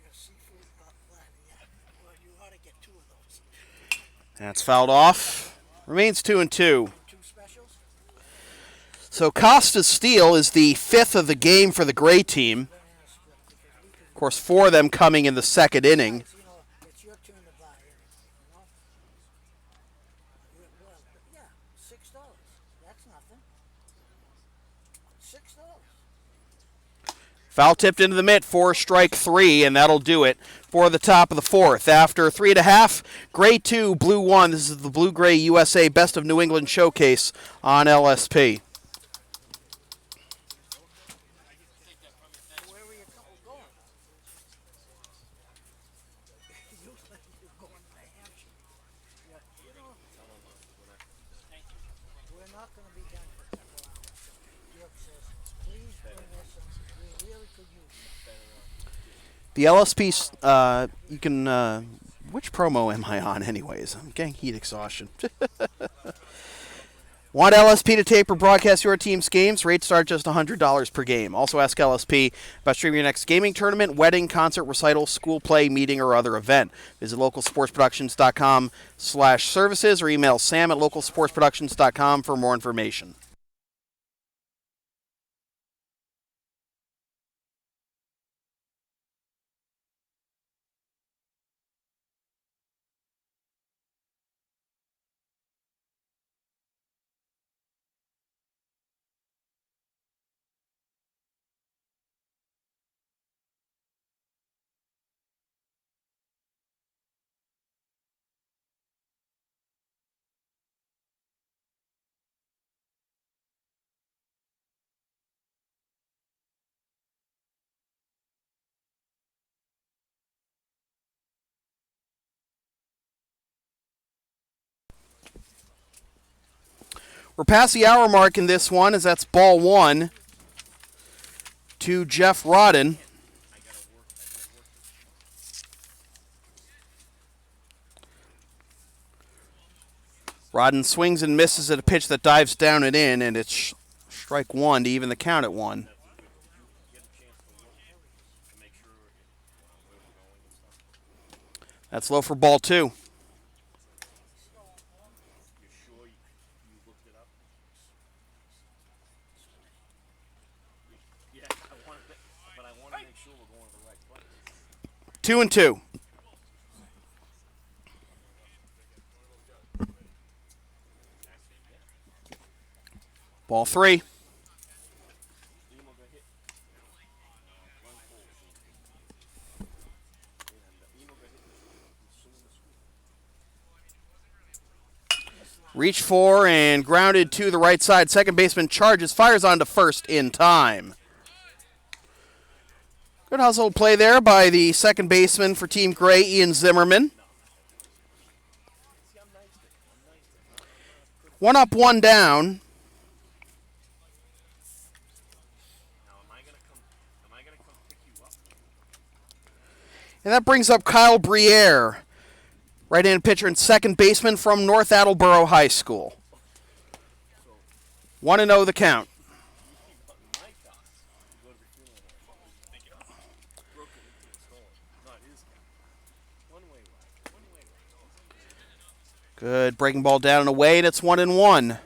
your seafood platter. Yeah. Well, you ought to get 2 of those. That's fouled off. Remains 2-2. 2 specials. So Costa's steal is the 5th of the game for the Gray team. Of course, 4 of them coming in the second inning. You know, it's your turn to buy it. You know? Well, yeah, $6. That's nothing. $6. Foul tipped into the mitt for strike 3, and that'll do it for the top of the 4th. After 3.5, Gray 2, Blue 1. This is the Blue-Gray USA Best of New England Showcase on LSP. Where were you going? You're going to Hampshire. Yeah, you know, we're not going to be done for a couple hours. Dirk says, please bring us some. We really could use it. The LSP, you can, which promo am I on anyways? I'm getting heat exhaustion. Want LSP to tape or broadcast your team's games? Rates start just $100 per game. Also ask LSP about streaming your next gaming tournament, wedding, concert, recital, school play, meeting, or other event. Visit localsportsproductions.com/services or email sam@localsportsproductions.com for more information. We're past the hour mark in this one, as that's ball one to Jeff Rodden. Rodden swings and misses at a pitch that dives down and in, and it's strike one to even the count at one. That's low for ball two. Yeah, but I want to make sure we're going to the right place. 2-2. Ball three. Reach for and grounded to the right side. Second baseman charges, fires on to first in time. Good household play there by the second baseman for Team Gray, Ian Zimmerman. One up, one down. And that brings up Kyle Briere, right-handed pitcher and second baseman from North Attleboro High School. 1-0 the count. Good breaking ball down and away, and it's 1-1.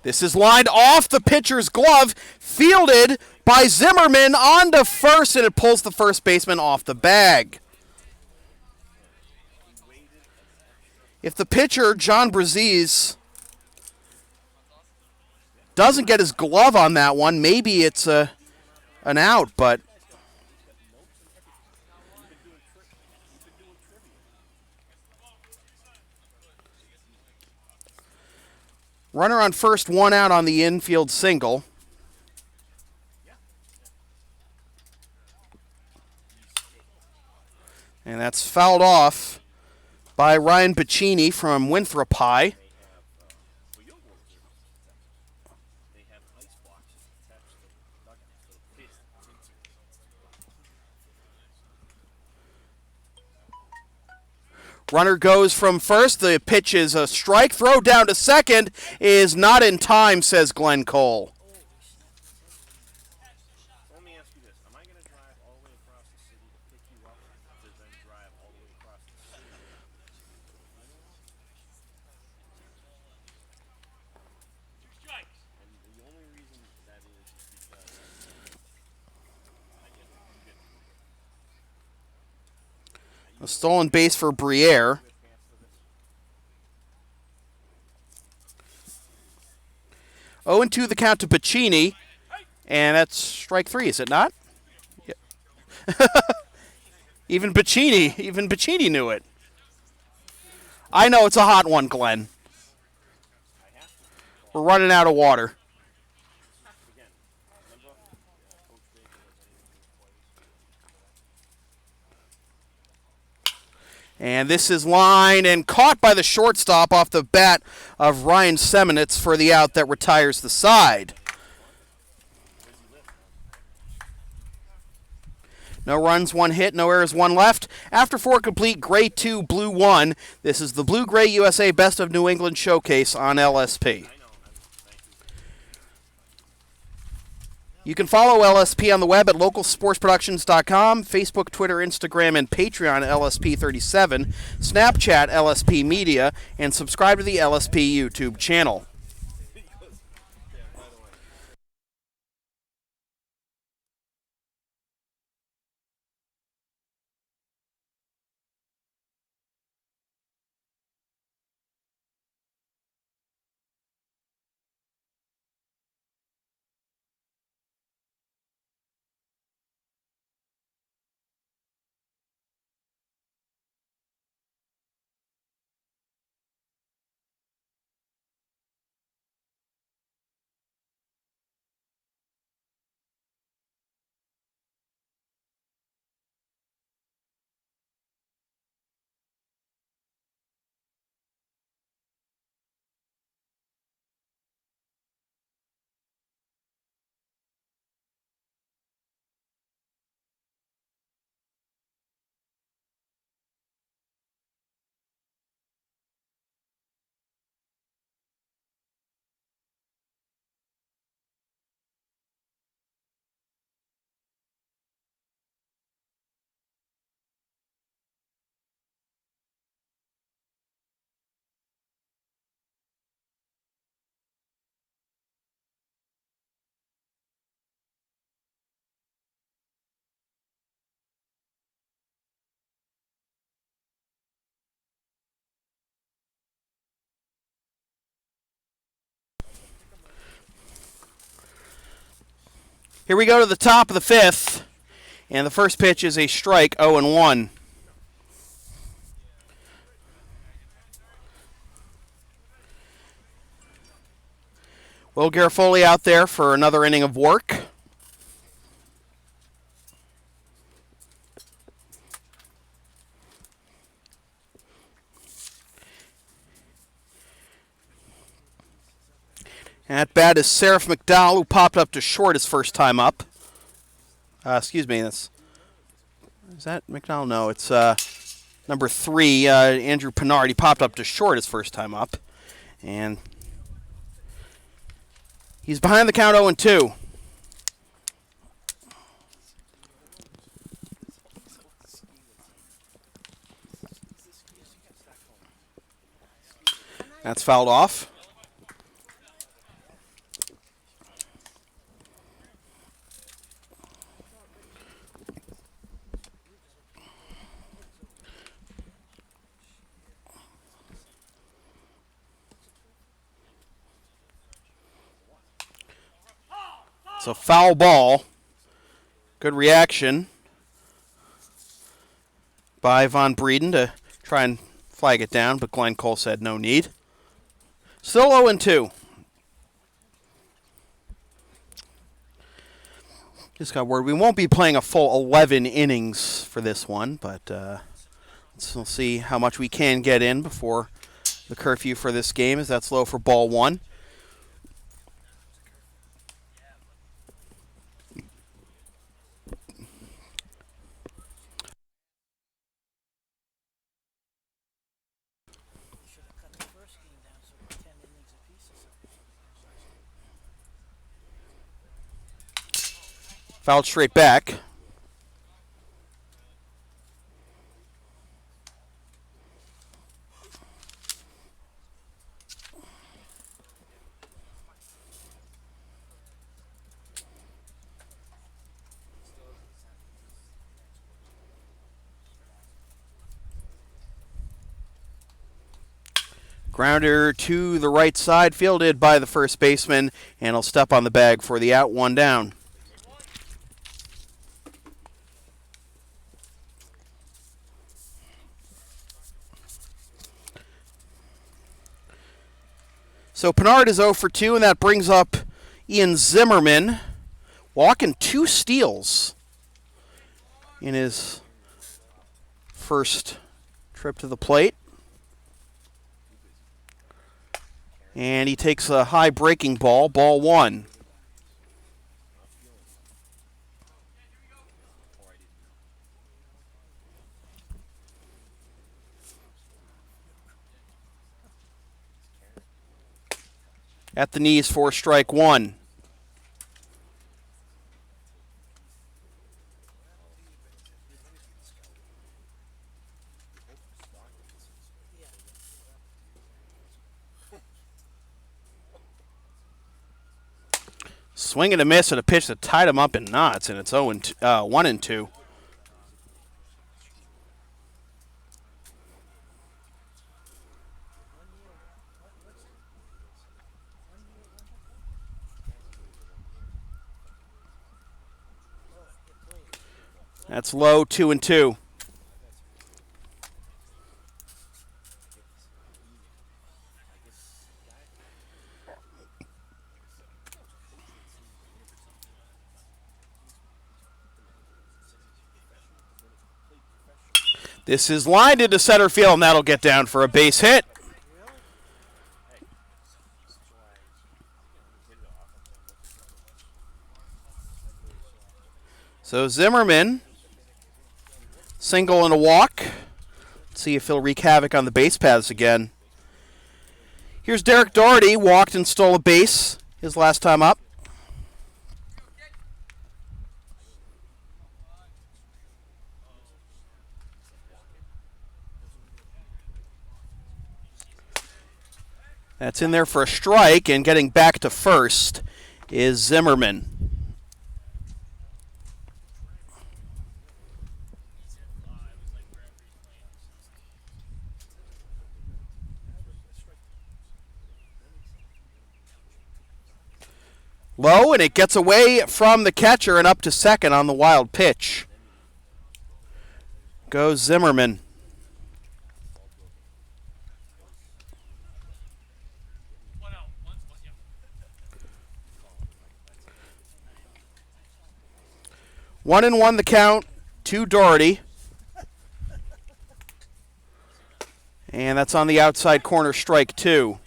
This is lined off the pitcher's glove, fielded by Zimmerman onto first, and it pulls the first baseman off the bag. If the pitcher, John Braziz, doesn't get his glove on that one, maybe it's an out, but runner on first, one out on the infield single. And that's fouled off by Ryan Piccini from Winthrop High. Runner goes from first. The pitch is a strike. Throw down to second is not in time, says Glenn Cole. Let me ask you this. Am I going to drive all the way across the city to pick you up to then drive all the way across the city? And the only reason that is because A stolen base for Briere. Oh, and 2 the count to Piccini. And that's strike three, is it not? Yeah. Even Piccini knew it. I know it's a hot one, Glenn. We're running out of water. And this is lined and caught by the shortstop off the bat of Ryan Semenitz for the out that retires the side. No runs, one hit, no errors, one left. After 4 complete, Gray 2, Blue 1. This is the Blue-Gray USA Best of New England Showcase on LSP. You can follow LSP on the web at localsportsproductions.com, Facebook, Twitter, Instagram, and Patreon LSP37, Snapchat LSP Media, and subscribe to the LSP YouTube channel. Here we go to the top of the fifth, and the first pitch is a strike, 0-1. Will Garofoli out there for another inning of work. And at bat is Seraph McDowell, who popped up to short his first time up. Excuse me, is that McDowell? No, it's number 3, Andrew Pinard. He popped up to short his first time up. And he's behind the count 0-2. That's fouled off. It's a foul ball. Good reaction by Von Breeden to try and flag it down, but Glenn Cole said no need. Still 0-2. Just got word we won't be playing a full 11 innings for this one, but we'll see how much we can get in before the curfew for this game, as that's low for ball 1. Fouled straight back. Grounder to the right side, fielded by the first baseman, and he'll step on the bag for the out, 1 down. So Pinard is 0 for 2, and that brings up Ian Zimmerman, walking 2 steals in his first trip to the plate. And he takes a high breaking ball, ball 1. At the knees for strike 1. Swing and a miss at a pitch that tied him up in knots, and it's 1-2. That's low, 2-2. This is lined into center field, and that'll get down for a base hit. So Zimmerman, single and a walk. Let's see if he'll wreak havoc on the base paths again. Here's Derek Doherty, walked and stole a base his last time up. That's in there for a strike, and getting back to first is Zimmerman. Low, and it gets away from the catcher and up to second on the wild pitch. Goes Zimmerman. One and one the count to Doherty. And that's on the outside corner, strike two.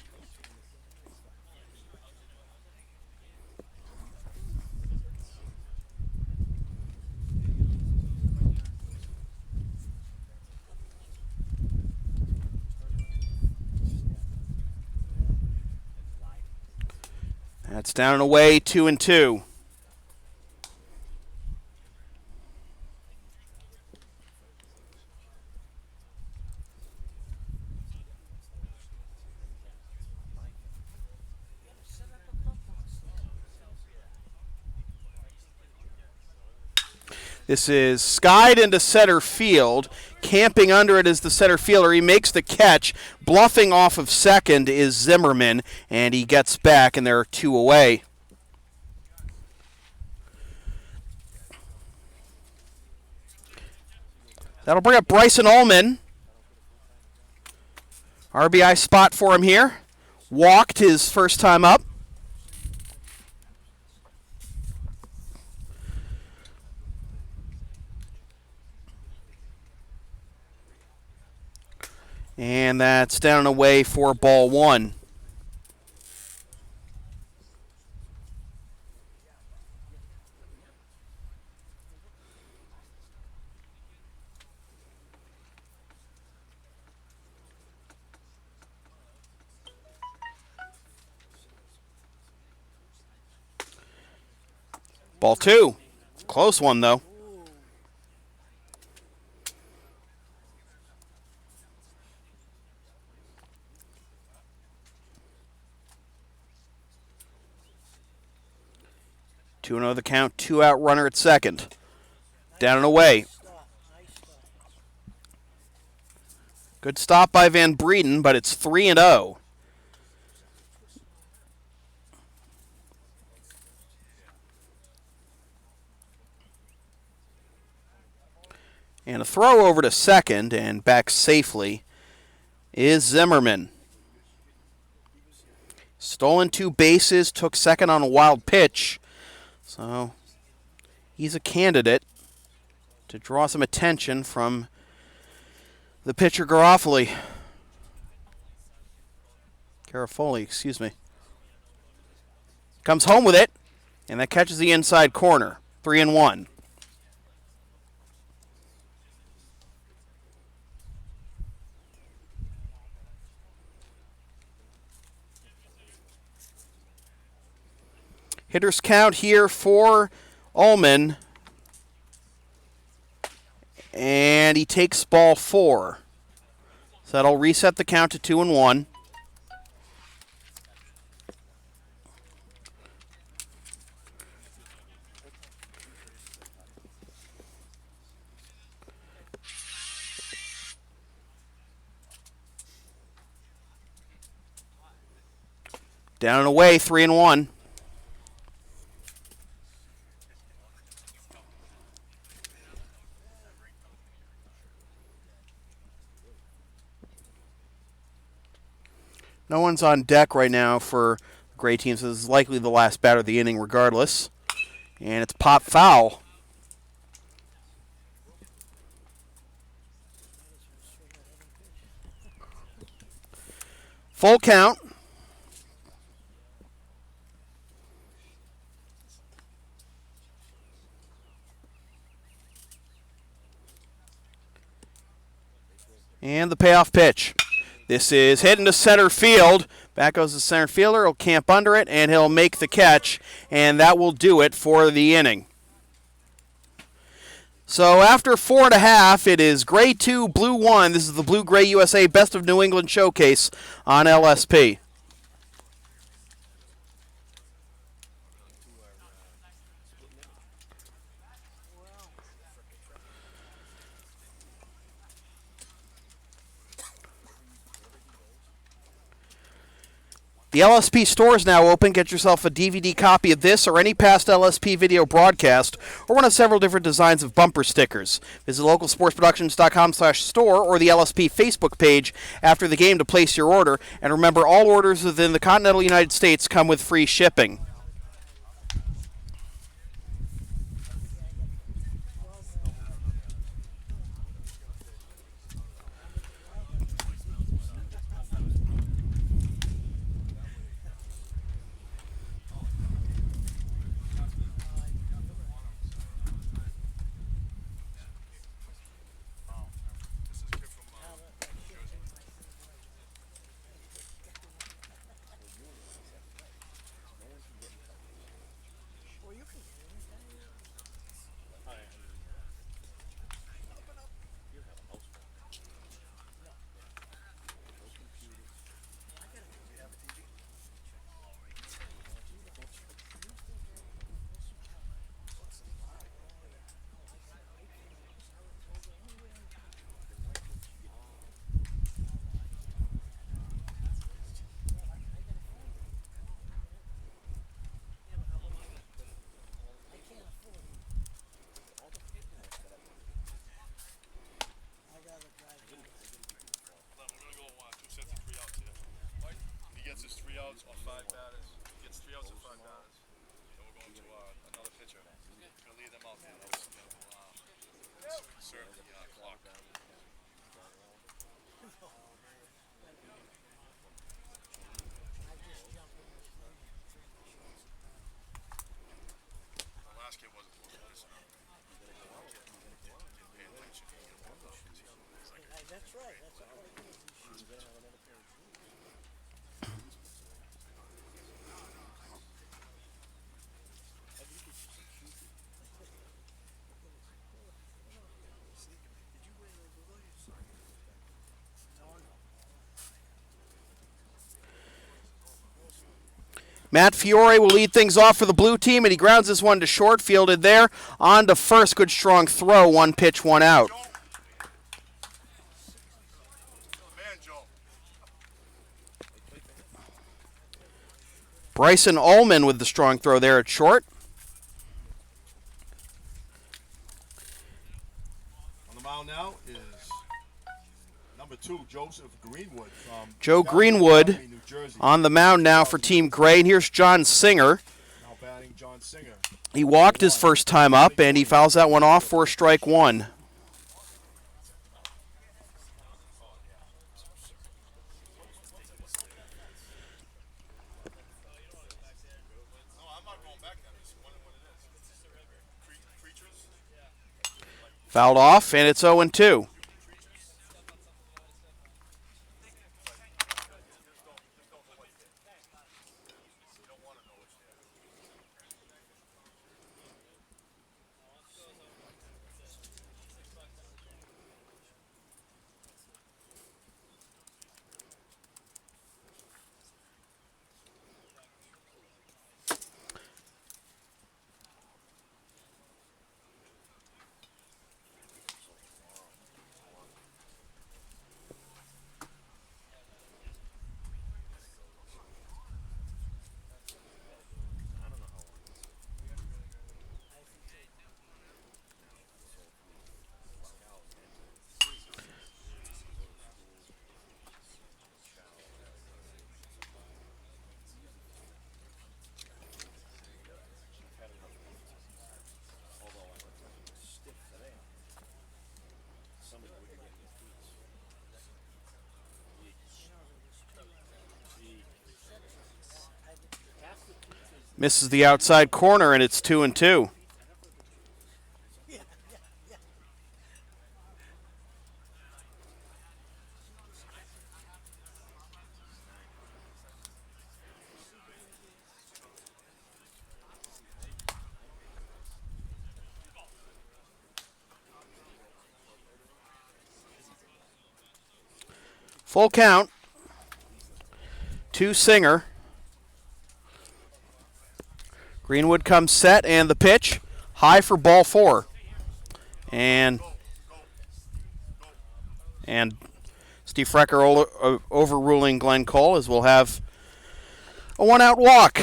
That's down and away, 2-2. This is skied into center field. Camping under it is the center fielder. He makes the catch. Bluffing off of second is Zimmerman, and he gets back, and there are two away. That'll bring up Bryson Ullman. RBI spot for him here. Walked his first time up. And that's down and away for ball one. Ball two. Close one, though. Two and 0 the count. Two out runner at second. Down and away. Good stop by Van Breeden, but it's 3-0. And a throw over to second and back safely is Zimmerman. Stolen two bases, took second on a wild pitch. So he's a candidate to draw some attention from the pitcher Garofoli. Garofoli, excuse me. Comes home with it, and that catches the inside corner. 3-1. Hitters count here for Ullman. And he takes ball four. So that'll reset the count to 2-1. Down and away, 3-1. No one's on deck right now for the Gray team, so this is likely the last batter of the inning regardless. And it's pop foul. Full count. And the payoff pitch. This is hit into center field. Back goes the center fielder. He'll camp under it, and he'll make the catch. And that will do it for the inning. So after 4.5, it is Gray 2, Blue 1. This is the Blue Gray USA Best of New England Showcase on LSP. The LSP store is now open. Get yourself a DVD copy of this or any past LSP video broadcast or one of several different designs of bumper stickers. Visit localsportsproductions.com/store or the LSP Facebook page after the game to place your order. And remember, all orders within the continental United States come with free shipping. Well, you can get in. We're gonna go 2 sets of 3 outs here. If he gets his 3 outs or 5 batters, gets 3 outs or 5 batters, then we're going to another pitcher. We're gonna leave them out there. Serve the clock. The last kid wasn't listening. Didn't pay attention. That's right. That's all it is. Matt Fiore will lead things off for the blue team, and he grounds this one to short, fielded there. On to first, good strong throw, 1 pitch, 1 out. Man, Joe. Bryson Ullman with the strong throw there at short. On the mound now is number 2, Joseph Greenwood from Joe Greenwood New Jersey. on the mound now for Team Gray, and here's John Singer. Now batting John Singer. He walked his first time up, and he fouls that one off for strike 1. No, I'm not going back there. Just wondering what it is. Creatures? Fouled off, and it's 0-2. Misses the outside corner, and it's 2-2. Full count. 2 Singer. Greenwood comes set, and the pitch. High for ball 4. And Steve Frecker overruling Glenn Cole, as we'll have A 1-out walk.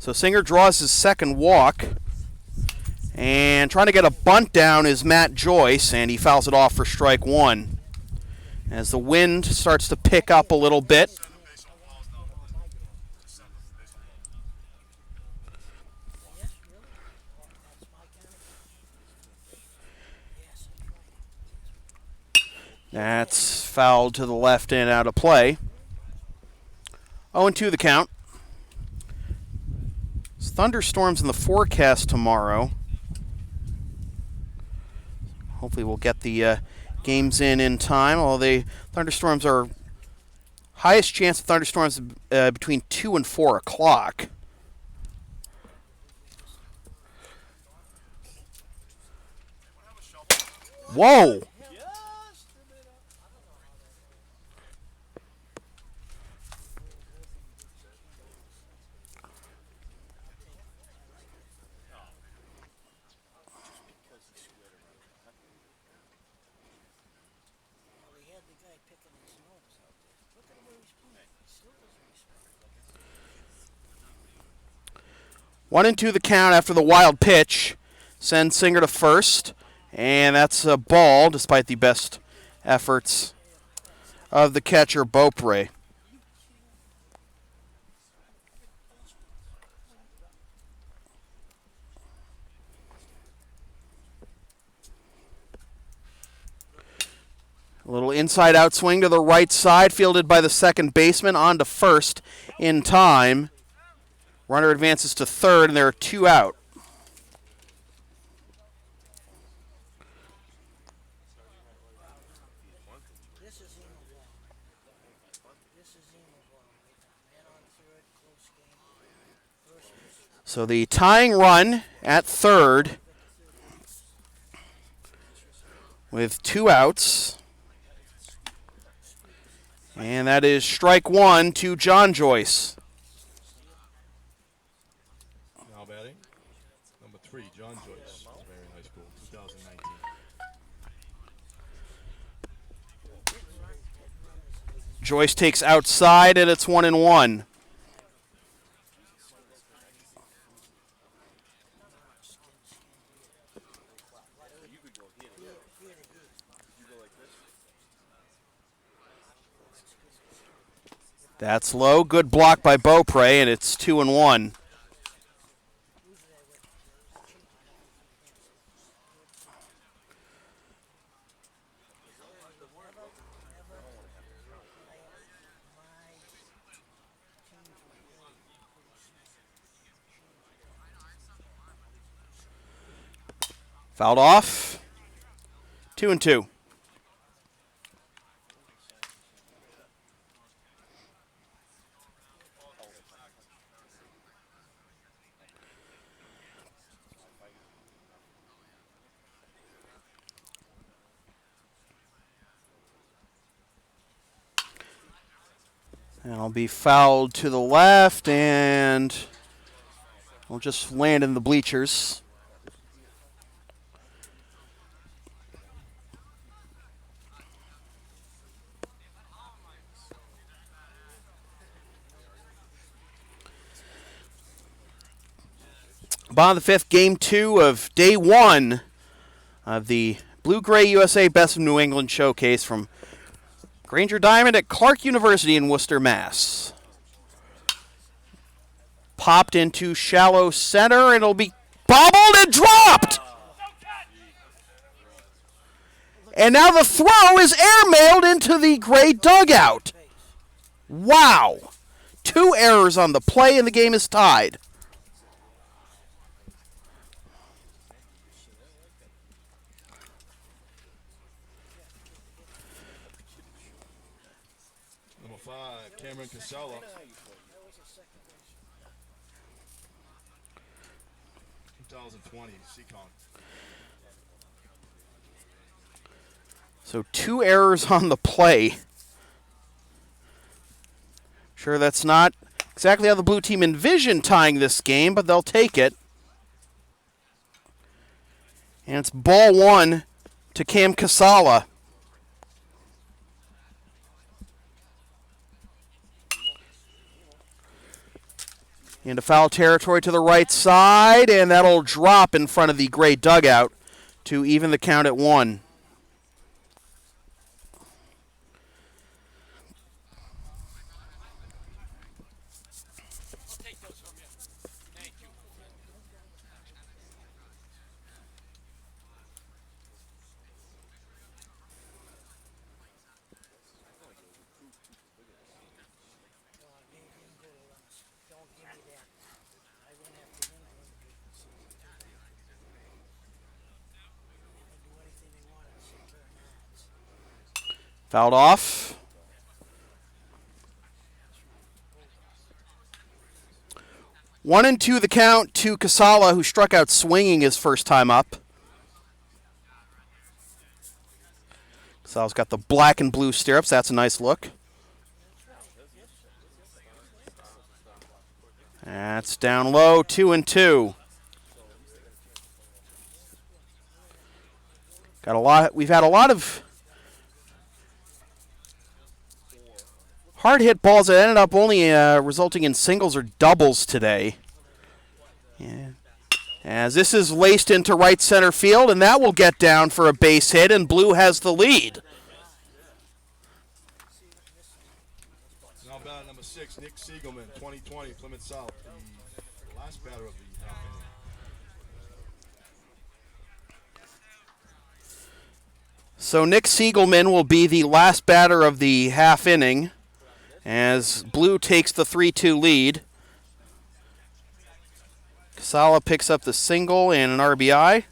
So Singer draws his second walk. And trying to get a bunt down is Matt Joyce, and he fouls it off for strike one. As the wind starts to pick up a little bit. Base on balls now. Just send them base on balls. Yes, really? That's my kind of game. Yes, that's right. That's fouled to the left and out of play. 0-2 the count. There's thunderstorms in the forecast tomorrow. Hopefully we'll get the games in time. Although the thunderstorms are highest chance of thunderstorms between 2 and 4 o'clock. Whoa! Well, he had the guy picking his nose out there. Look at where he's playing. He still doesn't respect. 1-2 the count after the wild pitch. Sends Singer to first. And that's a ball, despite the best efforts of the catcher, Beaupre. A little inside-out swing to the right side, fielded by the second baseman, on to first in time. Runner advances to third, and there are 2 out. This is Emo ball. This is Emo ball. Man on third, close game. First pitch. So the tying run at third with 2 outs. And that is strike one to John Joyce. Now batting, number 3, John Joyce, Marion High School, 2019. Joyce takes outside, and it's 1-1. That's low. Good block by Beaupre, and it's 2-1. Fouled off. 2-2. And I'll be fouled to the left, and we'll just land in the bleachers. Bottom of the 5th, game 2 of day 1 of the Blue-Gray USA Best of New England showcase from Granger Diamond at Clark University in Worcester, Mass. Popped into shallow center, and it'll be bobbled and dropped! And now the throw is airmailed into the Gray dugout. Wow. 2 errors on the play, and the game is tied. Number 5, Cameron Casella. 2020, Seacon. So 2 errors on the play. Sure, that's not exactly how the blue team envisioned tying this game, but they'll take it. And it's ball one to Cam Casala. Into foul territory to the right side, and that'll drop in front of the gray dugout to even the count at 1. I'll take those from you. Thank you. They didn't do it on us. Don't give me that. I went after him. I didn't beat the season. They do anything they want to say turn heads. Fouled off. 1-2 the count to Casala, who struck out swinging his first time up. Casala's got the black and blue stirrups. That's a nice look. That's down low, 2-2. Got a lot. We've had a lot of hard hit balls that ended up only resulting in singles or doubles today. Yeah. As this is laced into right center field, and that will get down for a base hit, and blue has the lead. Now batter number 6, Nick Siegelman, 2020, Plymouth South, the last batter of the half inning. So Nick Siegelman will be the last batter of the half inning as blue takes the 3-2 lead. Casala picks up the single and an RBI. Or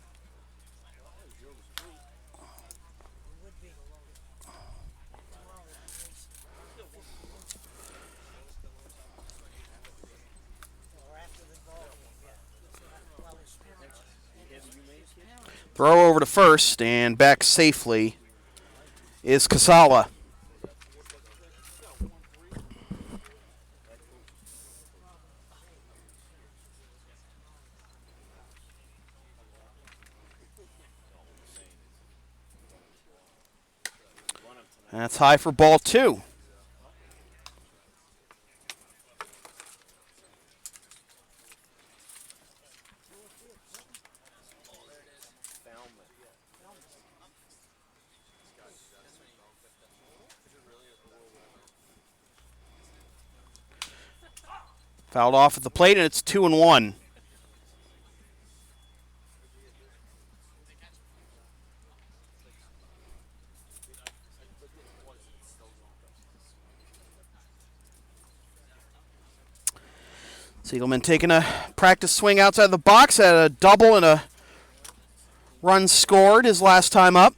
after the ball game, yeah. Well, his parents. Throw over to first and back safely is Casala. That's high for ball 2. Fouled off at the plate, and it's 2-1. Siegelman taking a practice swing outside the box at a double and a run scored his last time up.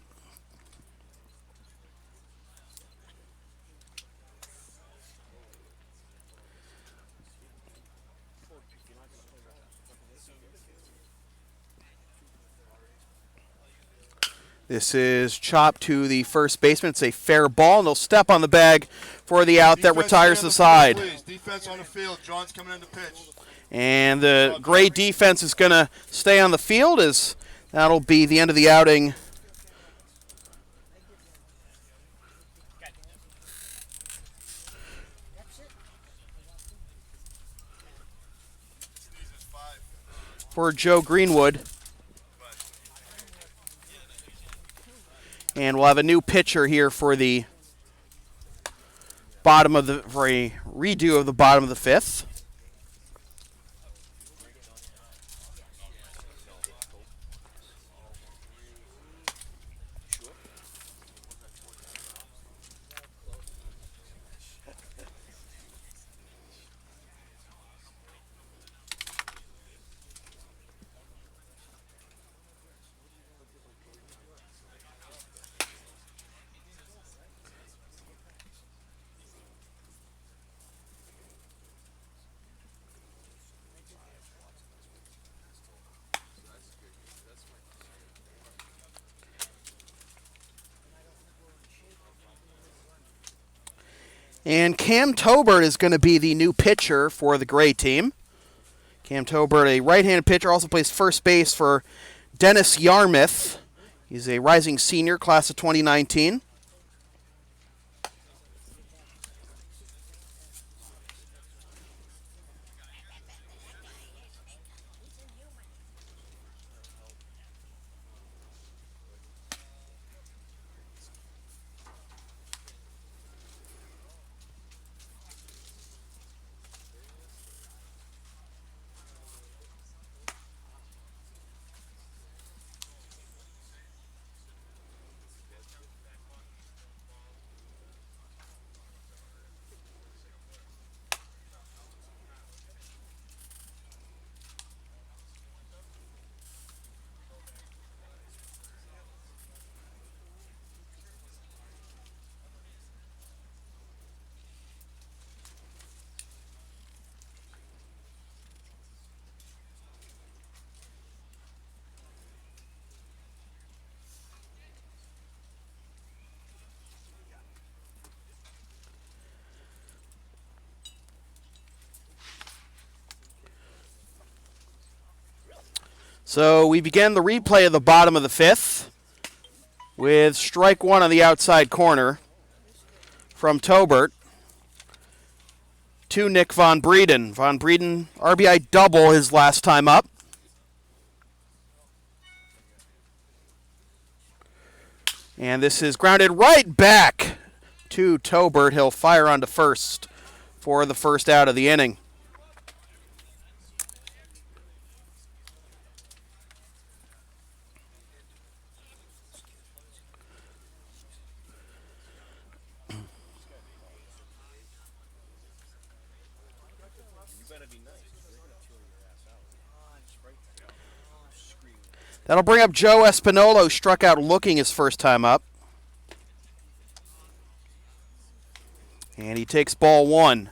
This is chopped to the first baseman. It's a fair ball, and they'll step on the bag for the out that retires the side. Defense on the field. John's coming in to pitch. And the gray defense is going to stay on the field as that'll be the end of the outing. For Joe Greenwood. And we'll have a new pitcher here for the bottom of for a redo of the bottom of the 5th. And Cam Tobert is going to be the new pitcher for the Gray team. Cam Tobert, a right-handed pitcher, also plays first base for Dennis Yarmouth. He's a rising senior, class of 2019. So we begin the replay of the bottom of the fifth with strike one on the outside corner from Tobert to Nick Von Breeden. Von Breeden, RBI double his last time up. And this is grounded right back to Tobert. He'll fire onto first for the first out of the inning. That'll bring up Joe Espinolo, struck out looking his first time up. And he takes ball one.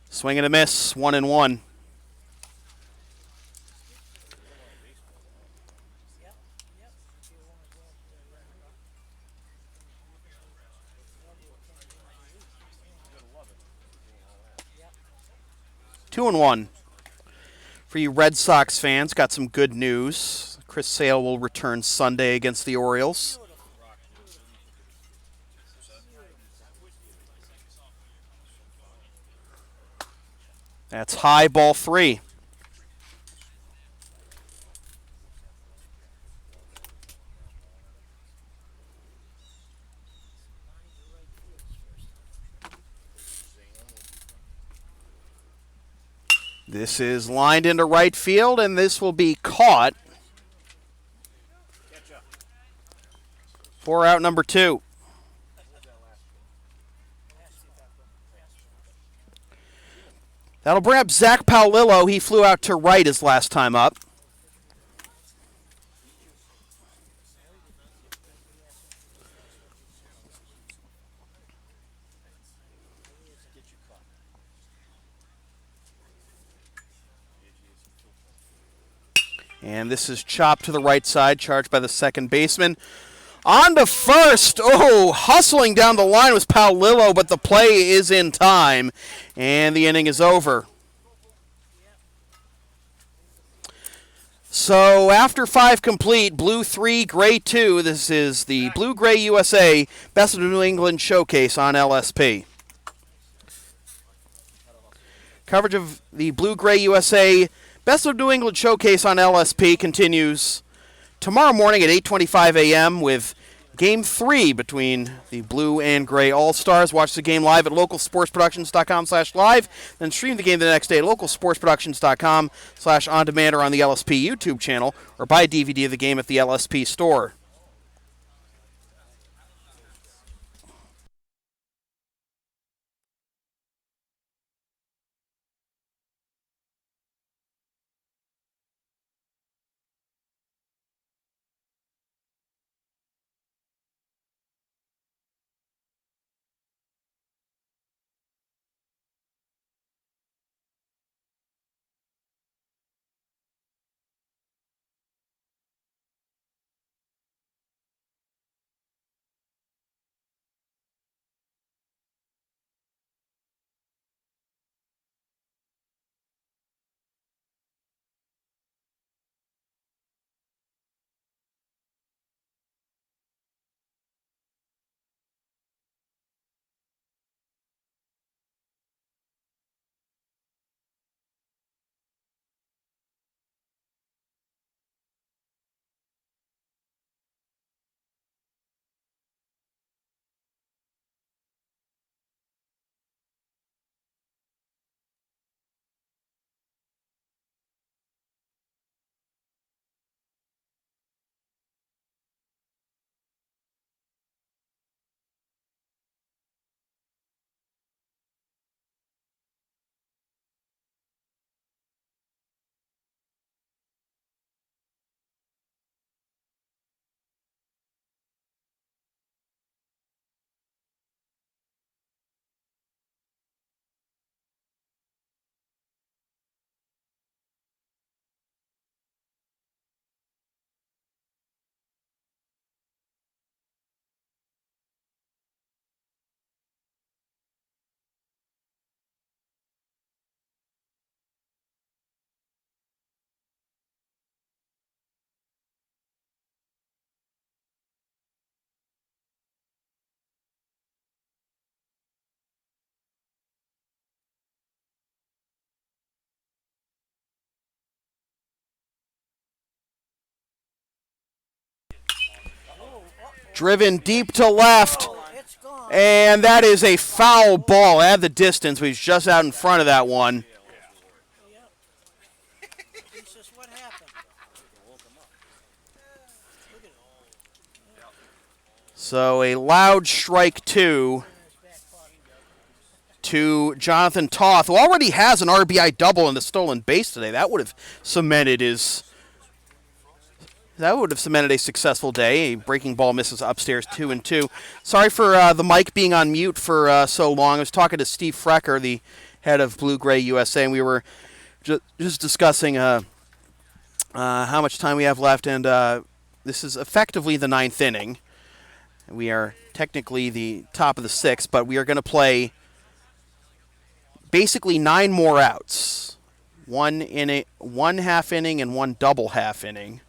Swing and a miss, 1-1. Two and one. For you Red Sox fans, got some good news. Chris Sale will return Sunday against the Orioles. That's high, ball three. This is lined into right field, and this will be caught for out number two. That'll bring up Zach Paolillo. He flew out to right his last time up. And this is chopped to the right side, charged by the second baseman. On to first. Oh, hustling down the line was Paolillo, but the play is in time, and the inning is over. So after five complete, Blue 3, Gray 2, this is the Blue-Gray USA Best of New England Showcase on LSP. Coverage of the Blue-Gray USA Best of New England Showcase on LSP continues tomorrow morning at 8:25 a.m. with Game 3 between the Blue and Gray All-Stars. Watch the game live at localsportsproductions.com/live. Then stream the game the next day at localsportsproductions.com/on-demand or on the LSP YouTube channel, or buy a DVD of the game at the LSP store. Driven deep to left. It's gone. And that is a foul ball at the distance. He's just out in front of that one. Yep. He says, what happened? Look at it. So a loud strike two to Jonathan Toth, who already has an RBI double in the stolen base today. That would have cemented a successful day. A breaking ball misses upstairs 2-2. Sorry for the mic being on mute for so long. I was talking to Steve Frecker, the head of Blue Gray USA, and we were just discussing how much time we have left. And this is effectively the 9th inning. We are technically the top of the 6th, but we are going to play basically 9 more outs. One half inning and one double half inning.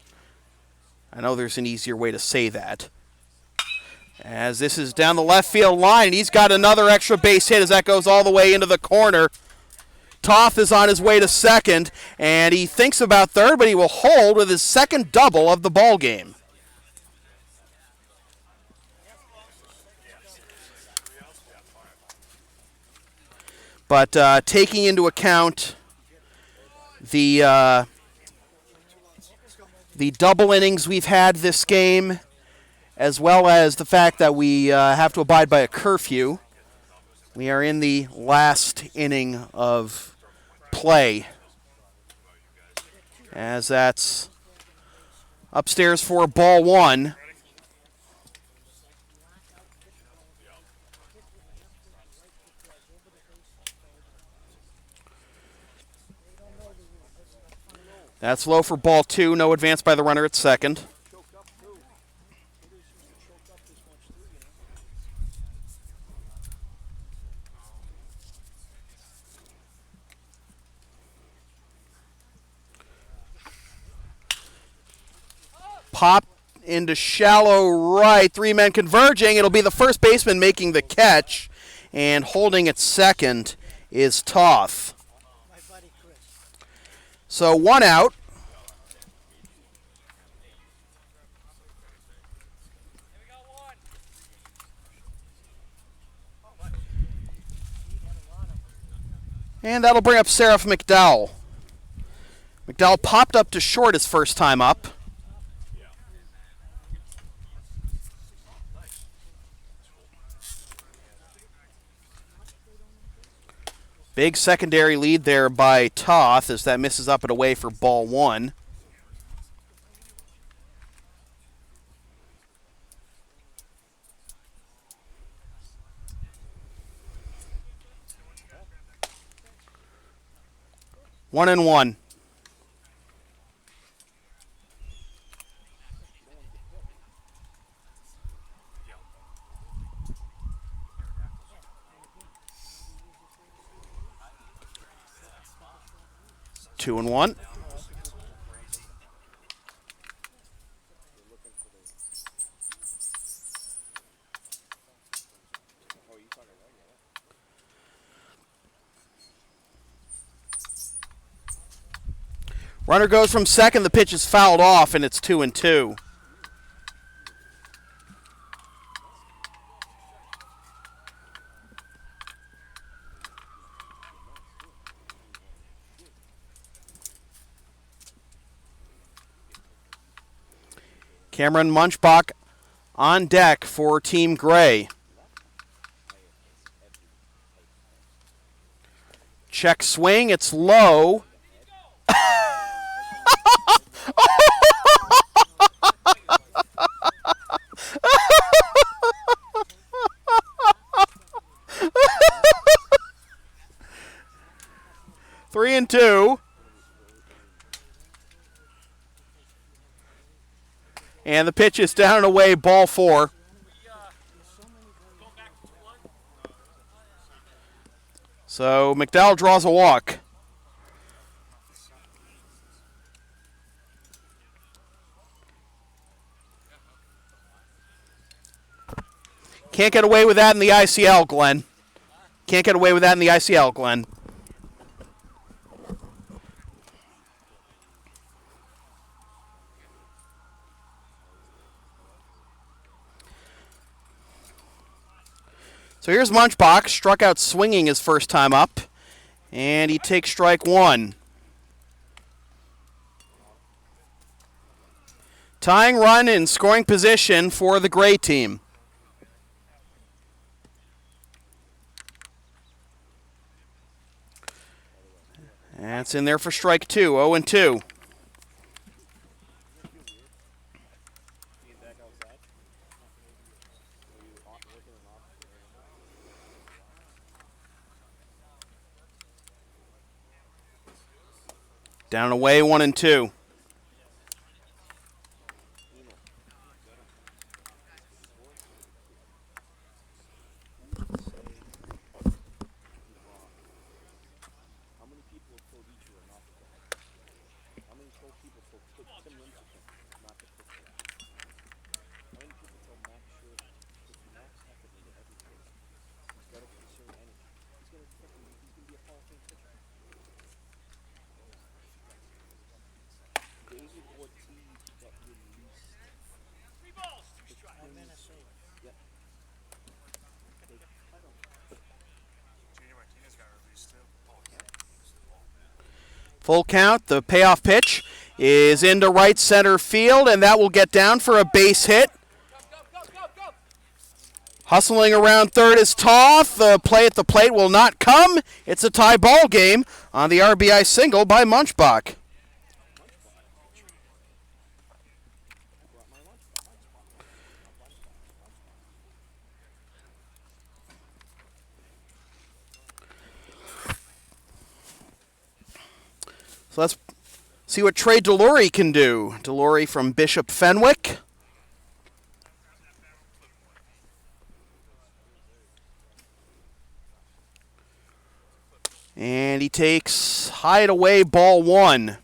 I know there's an easier way to say that. As this is down the left field line, and he's got another extra base hit as that goes all the way into the corner. Toth is on his way to second, and he thinks about third, but he will hold with his second double of the ball game. But taking into account the double innings we've had this game, as well as the fact that we have to abide by a curfew, we are in the last inning of play. As that's upstairs for ball 1. That's low for ball 2. No advance by the runner at second. Pop into shallow right. 3 men converging. It'll be the first baseman making the catch. And holding at second is Toth. My buddy Chris. So 1 out. And that'll bring up Seraph McDowell. McDowell popped up to short his first time up. Big secondary lead there by Toth as that misses up and away for ball 1. One and one. Two and one. Runner goes from second. The pitch is fouled off, and it's 2-2. Cameron Munchbach on deck for Team Gray. Check swing. It's low. 3-2. And the pitch is down and away, ball 4. So McDowell draws a walk. Can't get away with that in the ICL, Glenn. Can't get away with that in the ICL, Glenn. So here's Munchbach, struck out swinging his first time up, and he takes strike one. Tying run in scoring position for the Gray team. That's in there for strike two, 0-2. Being back outside. Were you working in an office? Down and away, 1-2. How many people have told each you are not to pitch? How many told people told Tim Lincecum not to pitch for that? How many people told Max Scherzer to Max Hefford into every pitch? He's got to conserve energy. He's going to be a Hall of Fame pitcher. David Ortiz got released. 3 balls, 2 strikes. By Minnesota. Yep. They cut him. Junior Martinez got released too. Full count. The payoff pitch is into right center field, and that will get down for a base hit. Go. Hustling around third is Toth. The play at the plate will not come. It's a tie ball game on the RBI single by Munchbach. So let's see what Trey Delory can do. Delory from Bishop Fenwick. And he takes hide away ball one.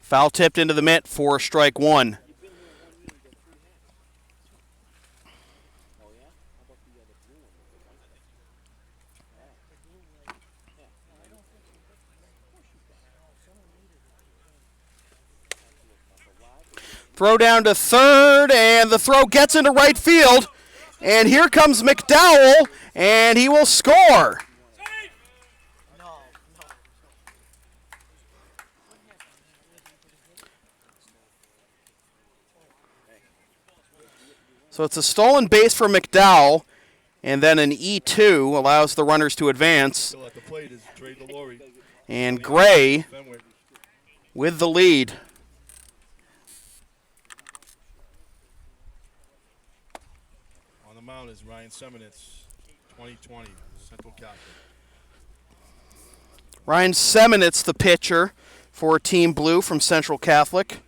Foul tipped into the mitt for strike one. Throw down to third, and the throw gets into right field. And here comes McDowell, and he will score. No. So it's a stolen base for McDowell, and then an E2 allows the runners to advance. Still at the plate is Trey Delory. And Gray Fenwick. with the lead. On the mound is Ryan Seminitz, 2020, Central Catholic. Ryan Seminitz, the pitcher for Team Blue from Central Catholic.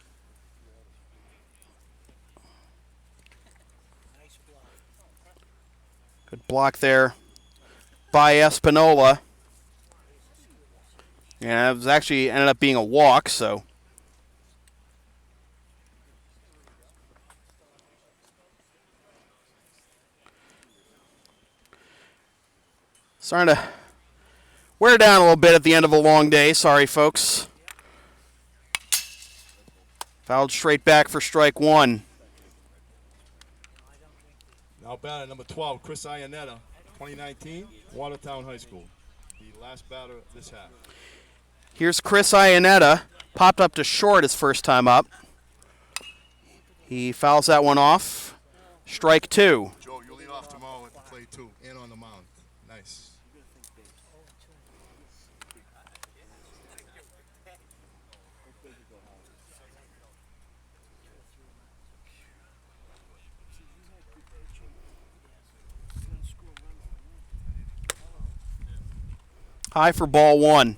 Nice block. Good block there by Espinola. Yeah, it was actually ended up being a walk, so. Starting to wear down a little bit at the end of a long day. Sorry, folks. Fouled straight back for strike one. Now batter number 12, Chris Iannetta, 2019, Watertown High School. The last batter of this half. Here's Chris Iannetta. Popped up to short his first time up. He fouls that one off. Strike two. Joe, you lead off tomorrow at the plate too, and on the mound. Nice. High for ball one.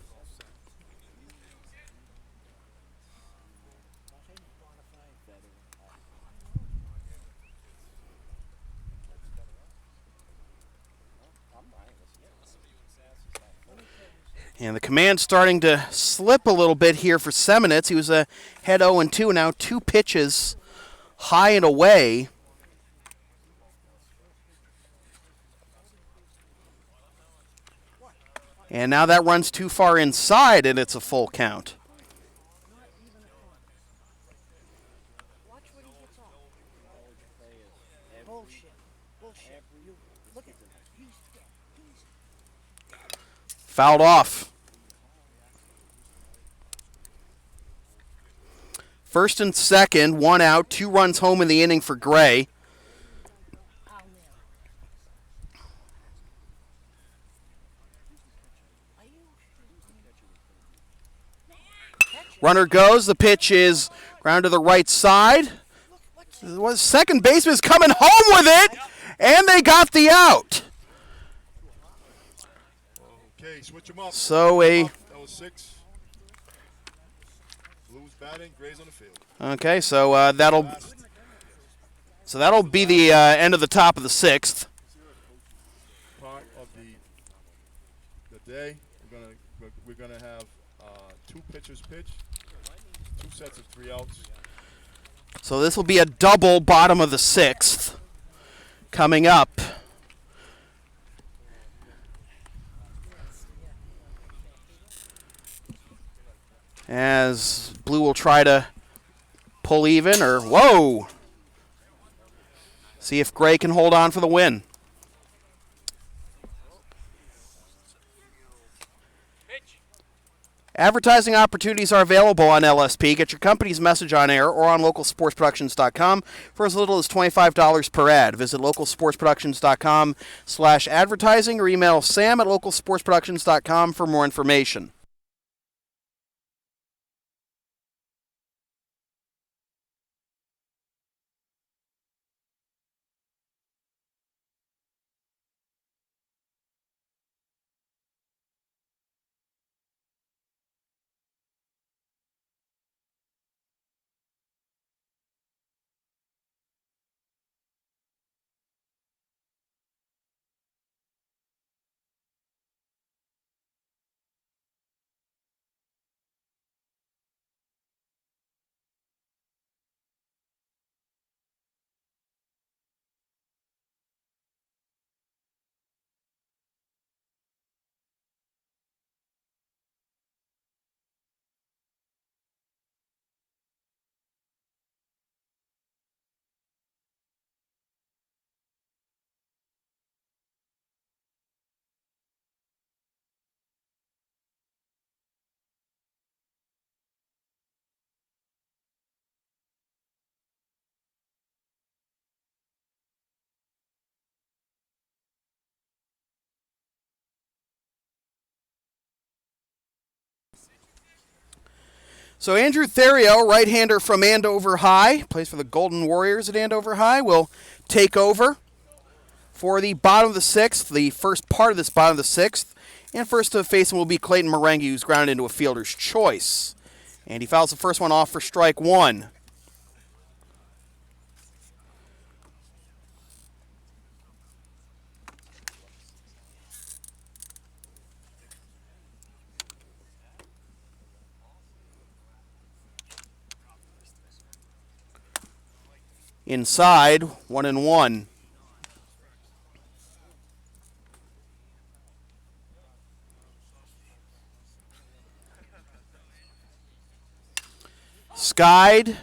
And the command starting to slip a little bit here for Seminitz. He was ahead 0-2, now 2 pitches high and away. And now that runs too far inside, and it's a full count. Not even a corner. Watch what he gets on. College players, every, Bullshit. Bullshit. every You look at season. he's Fouled off. First and second, 1 out, 2 runs home in the inning for Gray. I'll nail it. Are you catch it? Runner goes. The pitch is ground to the right side. Look, what's Second baseman's coming home with it, and they got the out. Okay, switch them up. So That was 6. Blues batting, Gray's on the field. Okay, so that'll be the end of the top of the 6th. Part of the day, we're gonna have 2 pitchers pitch, 2 sets of 3 outs. So this will be a double bottom of the 6th coming up. As Blue will try to pull even, or whoa! See if Gray can hold on for the win. Pitch. Advertising opportunities are available on LSP. Get your company's message on air or on localsportsproductions.com for as little as $25 per ad. Visit localsportsproductions.com/advertising or email sam@localsportsproductions.com for more information. So Andrew Theriot, right-hander from Andover High, plays for the Golden Warriors at Andover High, will take over for the bottom of the 6th, the first part of this bottom of the 6th. And first to face him will be Clayton Marengi, who's grounded into a fielder's choice. And he fouls the first one off for strike 1. Inside, 1-1. Skied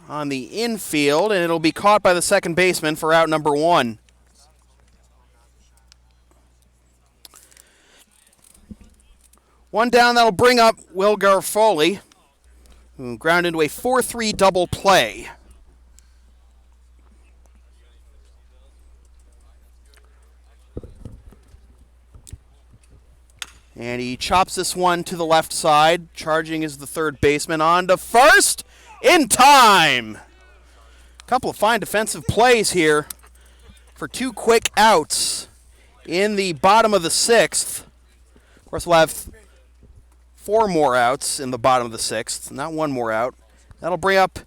on the infield, and it'll be caught by the second baseman for out number 1. One down, that'll bring up Will Garofoli, who ground into a 4-3 double play. And he chops this one to the left side. Charging is the third baseman on to first in time. A couple of fine defensive plays here for 2 quick outs in the bottom of the 6th. Of course, we'll have 4 more outs in the bottom of the 6th, not 1 more out. That'll bring up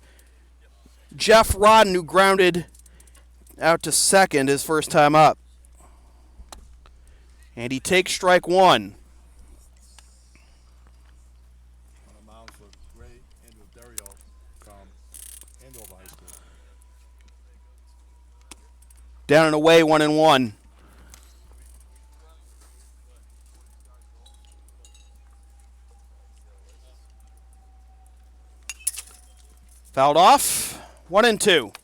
Jeff Rodden, who grounded out to second his first time up. And he takes strike 1. On the mound for Gray, Andrew Theriot from Andover High School. Down and away, 1-1. Fouled off. 1-2.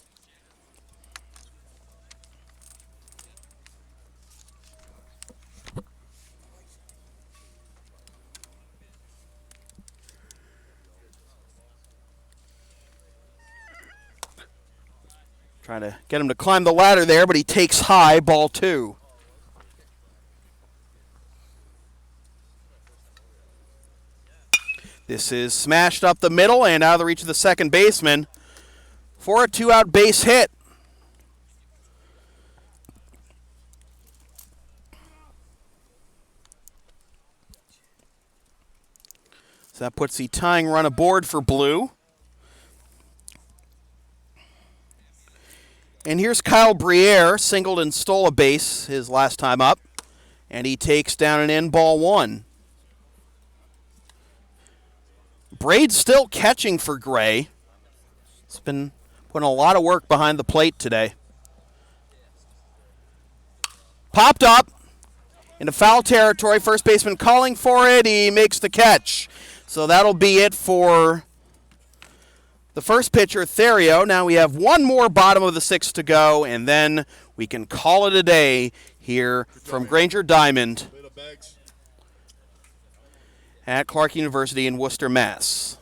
Trying to get him to climb the ladder there, but he takes high, ball 2. This is smashed up the middle and out of the reach of the second baseman for a 2-out base hit. So that puts the tying run aboard for Blue. And here's Kyle Briere, singled and stole a base his last time up. And he takes down an in, ball 1. Braid's still catching for Gray. He's been putting a lot of work behind the plate today. Popped up into foul territory. First baseman calling for it. He makes the catch. So that'll be it for the first pitcher, Therio. Now we have one more bottom of the 6th to go, and then we can call it a day here from Granger Diamond at Clark University in Worcester, Mass.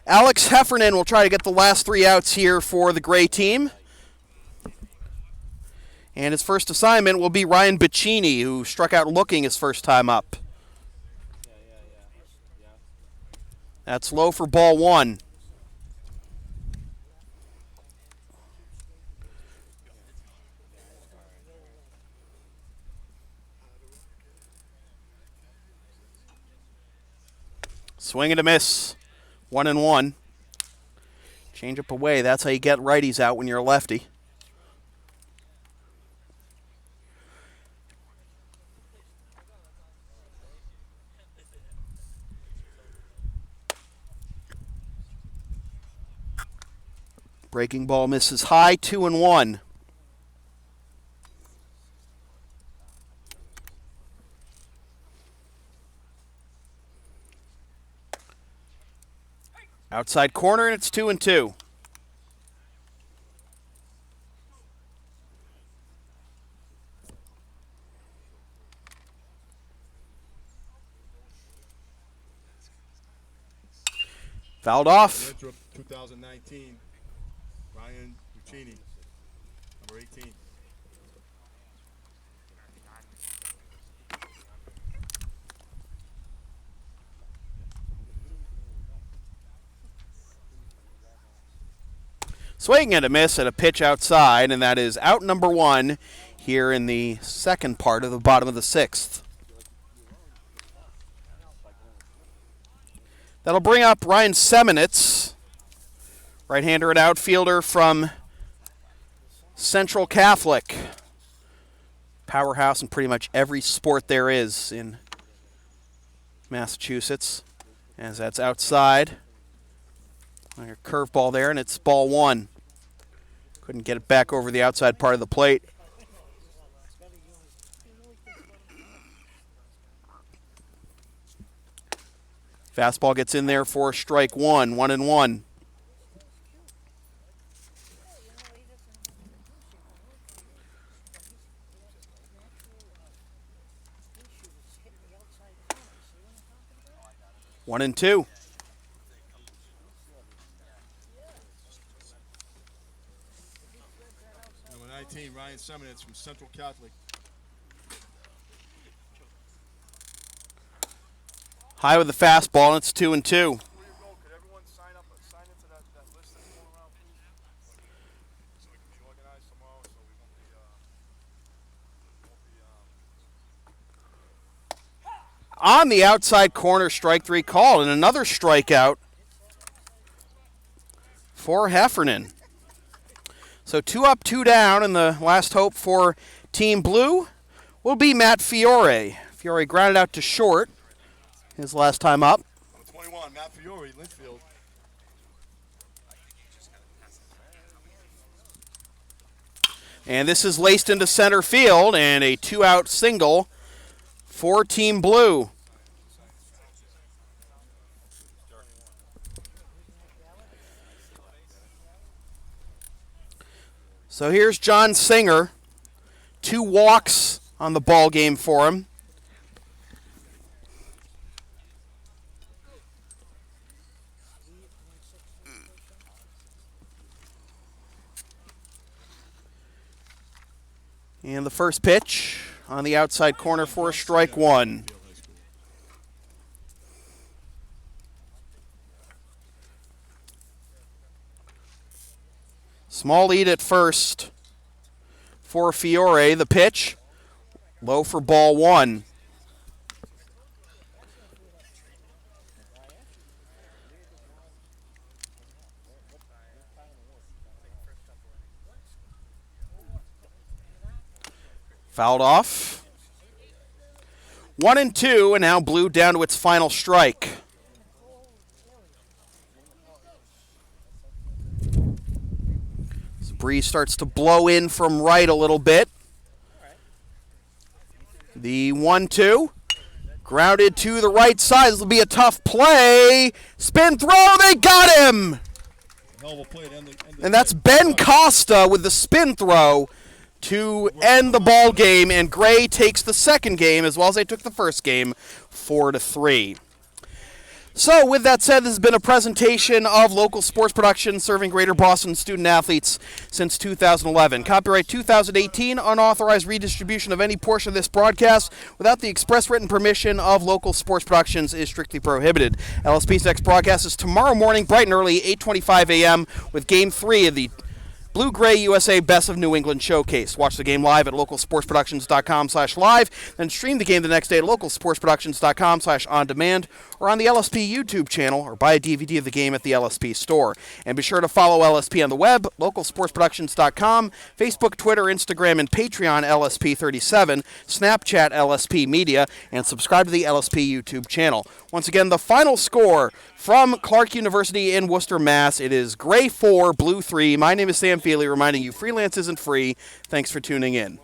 Alex Heffernan will try to get the last 3 outs here for the Gray team. And his first assignment will be Ryan Bacchini, who struck out looking his first time up. That's low for ball 1. Swing and a miss. 1-1. Change up away. That's how you get righties out when you're a lefty. Breaking ball misses high. 2-1. Outside corner, and it's 2-2. Fouled off. 2019, Ryan Bacchini, number 18. Swing and a miss at a pitch outside, and that is out number 1 here in the second part of the bottom of the 6th. That'll bring up Ryan Semenitz, right-hander and outfielder from Central Catholic. powerhouse in pretty much every sport there is in Massachusetts. As that's outside. A curveball there, and it's ball one. Couldn't get it back over the outside part of the plate. Fastball gets in there for strike one, 1-1. One and two. Number 19, Ryan Seminitz from Central Catholic. High with the fastball, and it's 2-2. Before you go, could everyone sign into that list that's going around, please? So we can be organized tomorrow, so we won't be On the outside corner, strike three called, and another strikeout for Heffernan. So 2 up, 2 down, and the last hope for Team Blue will be Matt Fiore. Fiore grounded out to short his last time up. Number 21, Matt Fiore, Linfield. And this is laced into center field, and a 2-out single for Team Blue. So here's John Singer. 2 walks on the ball game for him. And the first pitch on the outside corner for strike one. Small lead at first for Fiore. The pitch, low for ball one. Fouled off. 1-2, and now Blue down to its final strike. Breeze starts to blow in from right a little bit. The 1-2. Grounded to the right side. This will be a tough play. Spin throw. They got him. And that's Ben Costa with the spin throw to end the ball game. And Gray takes the second game as well as they took the first game, 4-3. So, with that said, this has been a presentation of local sports production serving Greater Boston student athletes since 2011. Copyright 2018, unauthorized redistribution of any portion of this broadcast without the express written permission of local sports productions is strictly prohibited. LSP's next broadcast is tomorrow morning, bright and early, 8:25 a.m. with Game 3 of the Blue-Gray USA Best of New England Showcase. Watch the game live at localsportsproductions.com/live, then stream the game the next day at localsportsproductions.com/on-demand or on the LSP YouTube channel, or buy a DVD of the game at the LSP store. And be sure to follow LSP on the web, localsportsproductions.com, Facebook, Twitter, Instagram, and Patreon LSP37, Snapchat LSP Media, and subscribe to the LSP YouTube channel. Once again, the final score from Clark University in Worcester, Mass. It is Gray 4, Blue 3. My name is Sam Feely, reminding you freelance isn't free. Thanks for tuning in.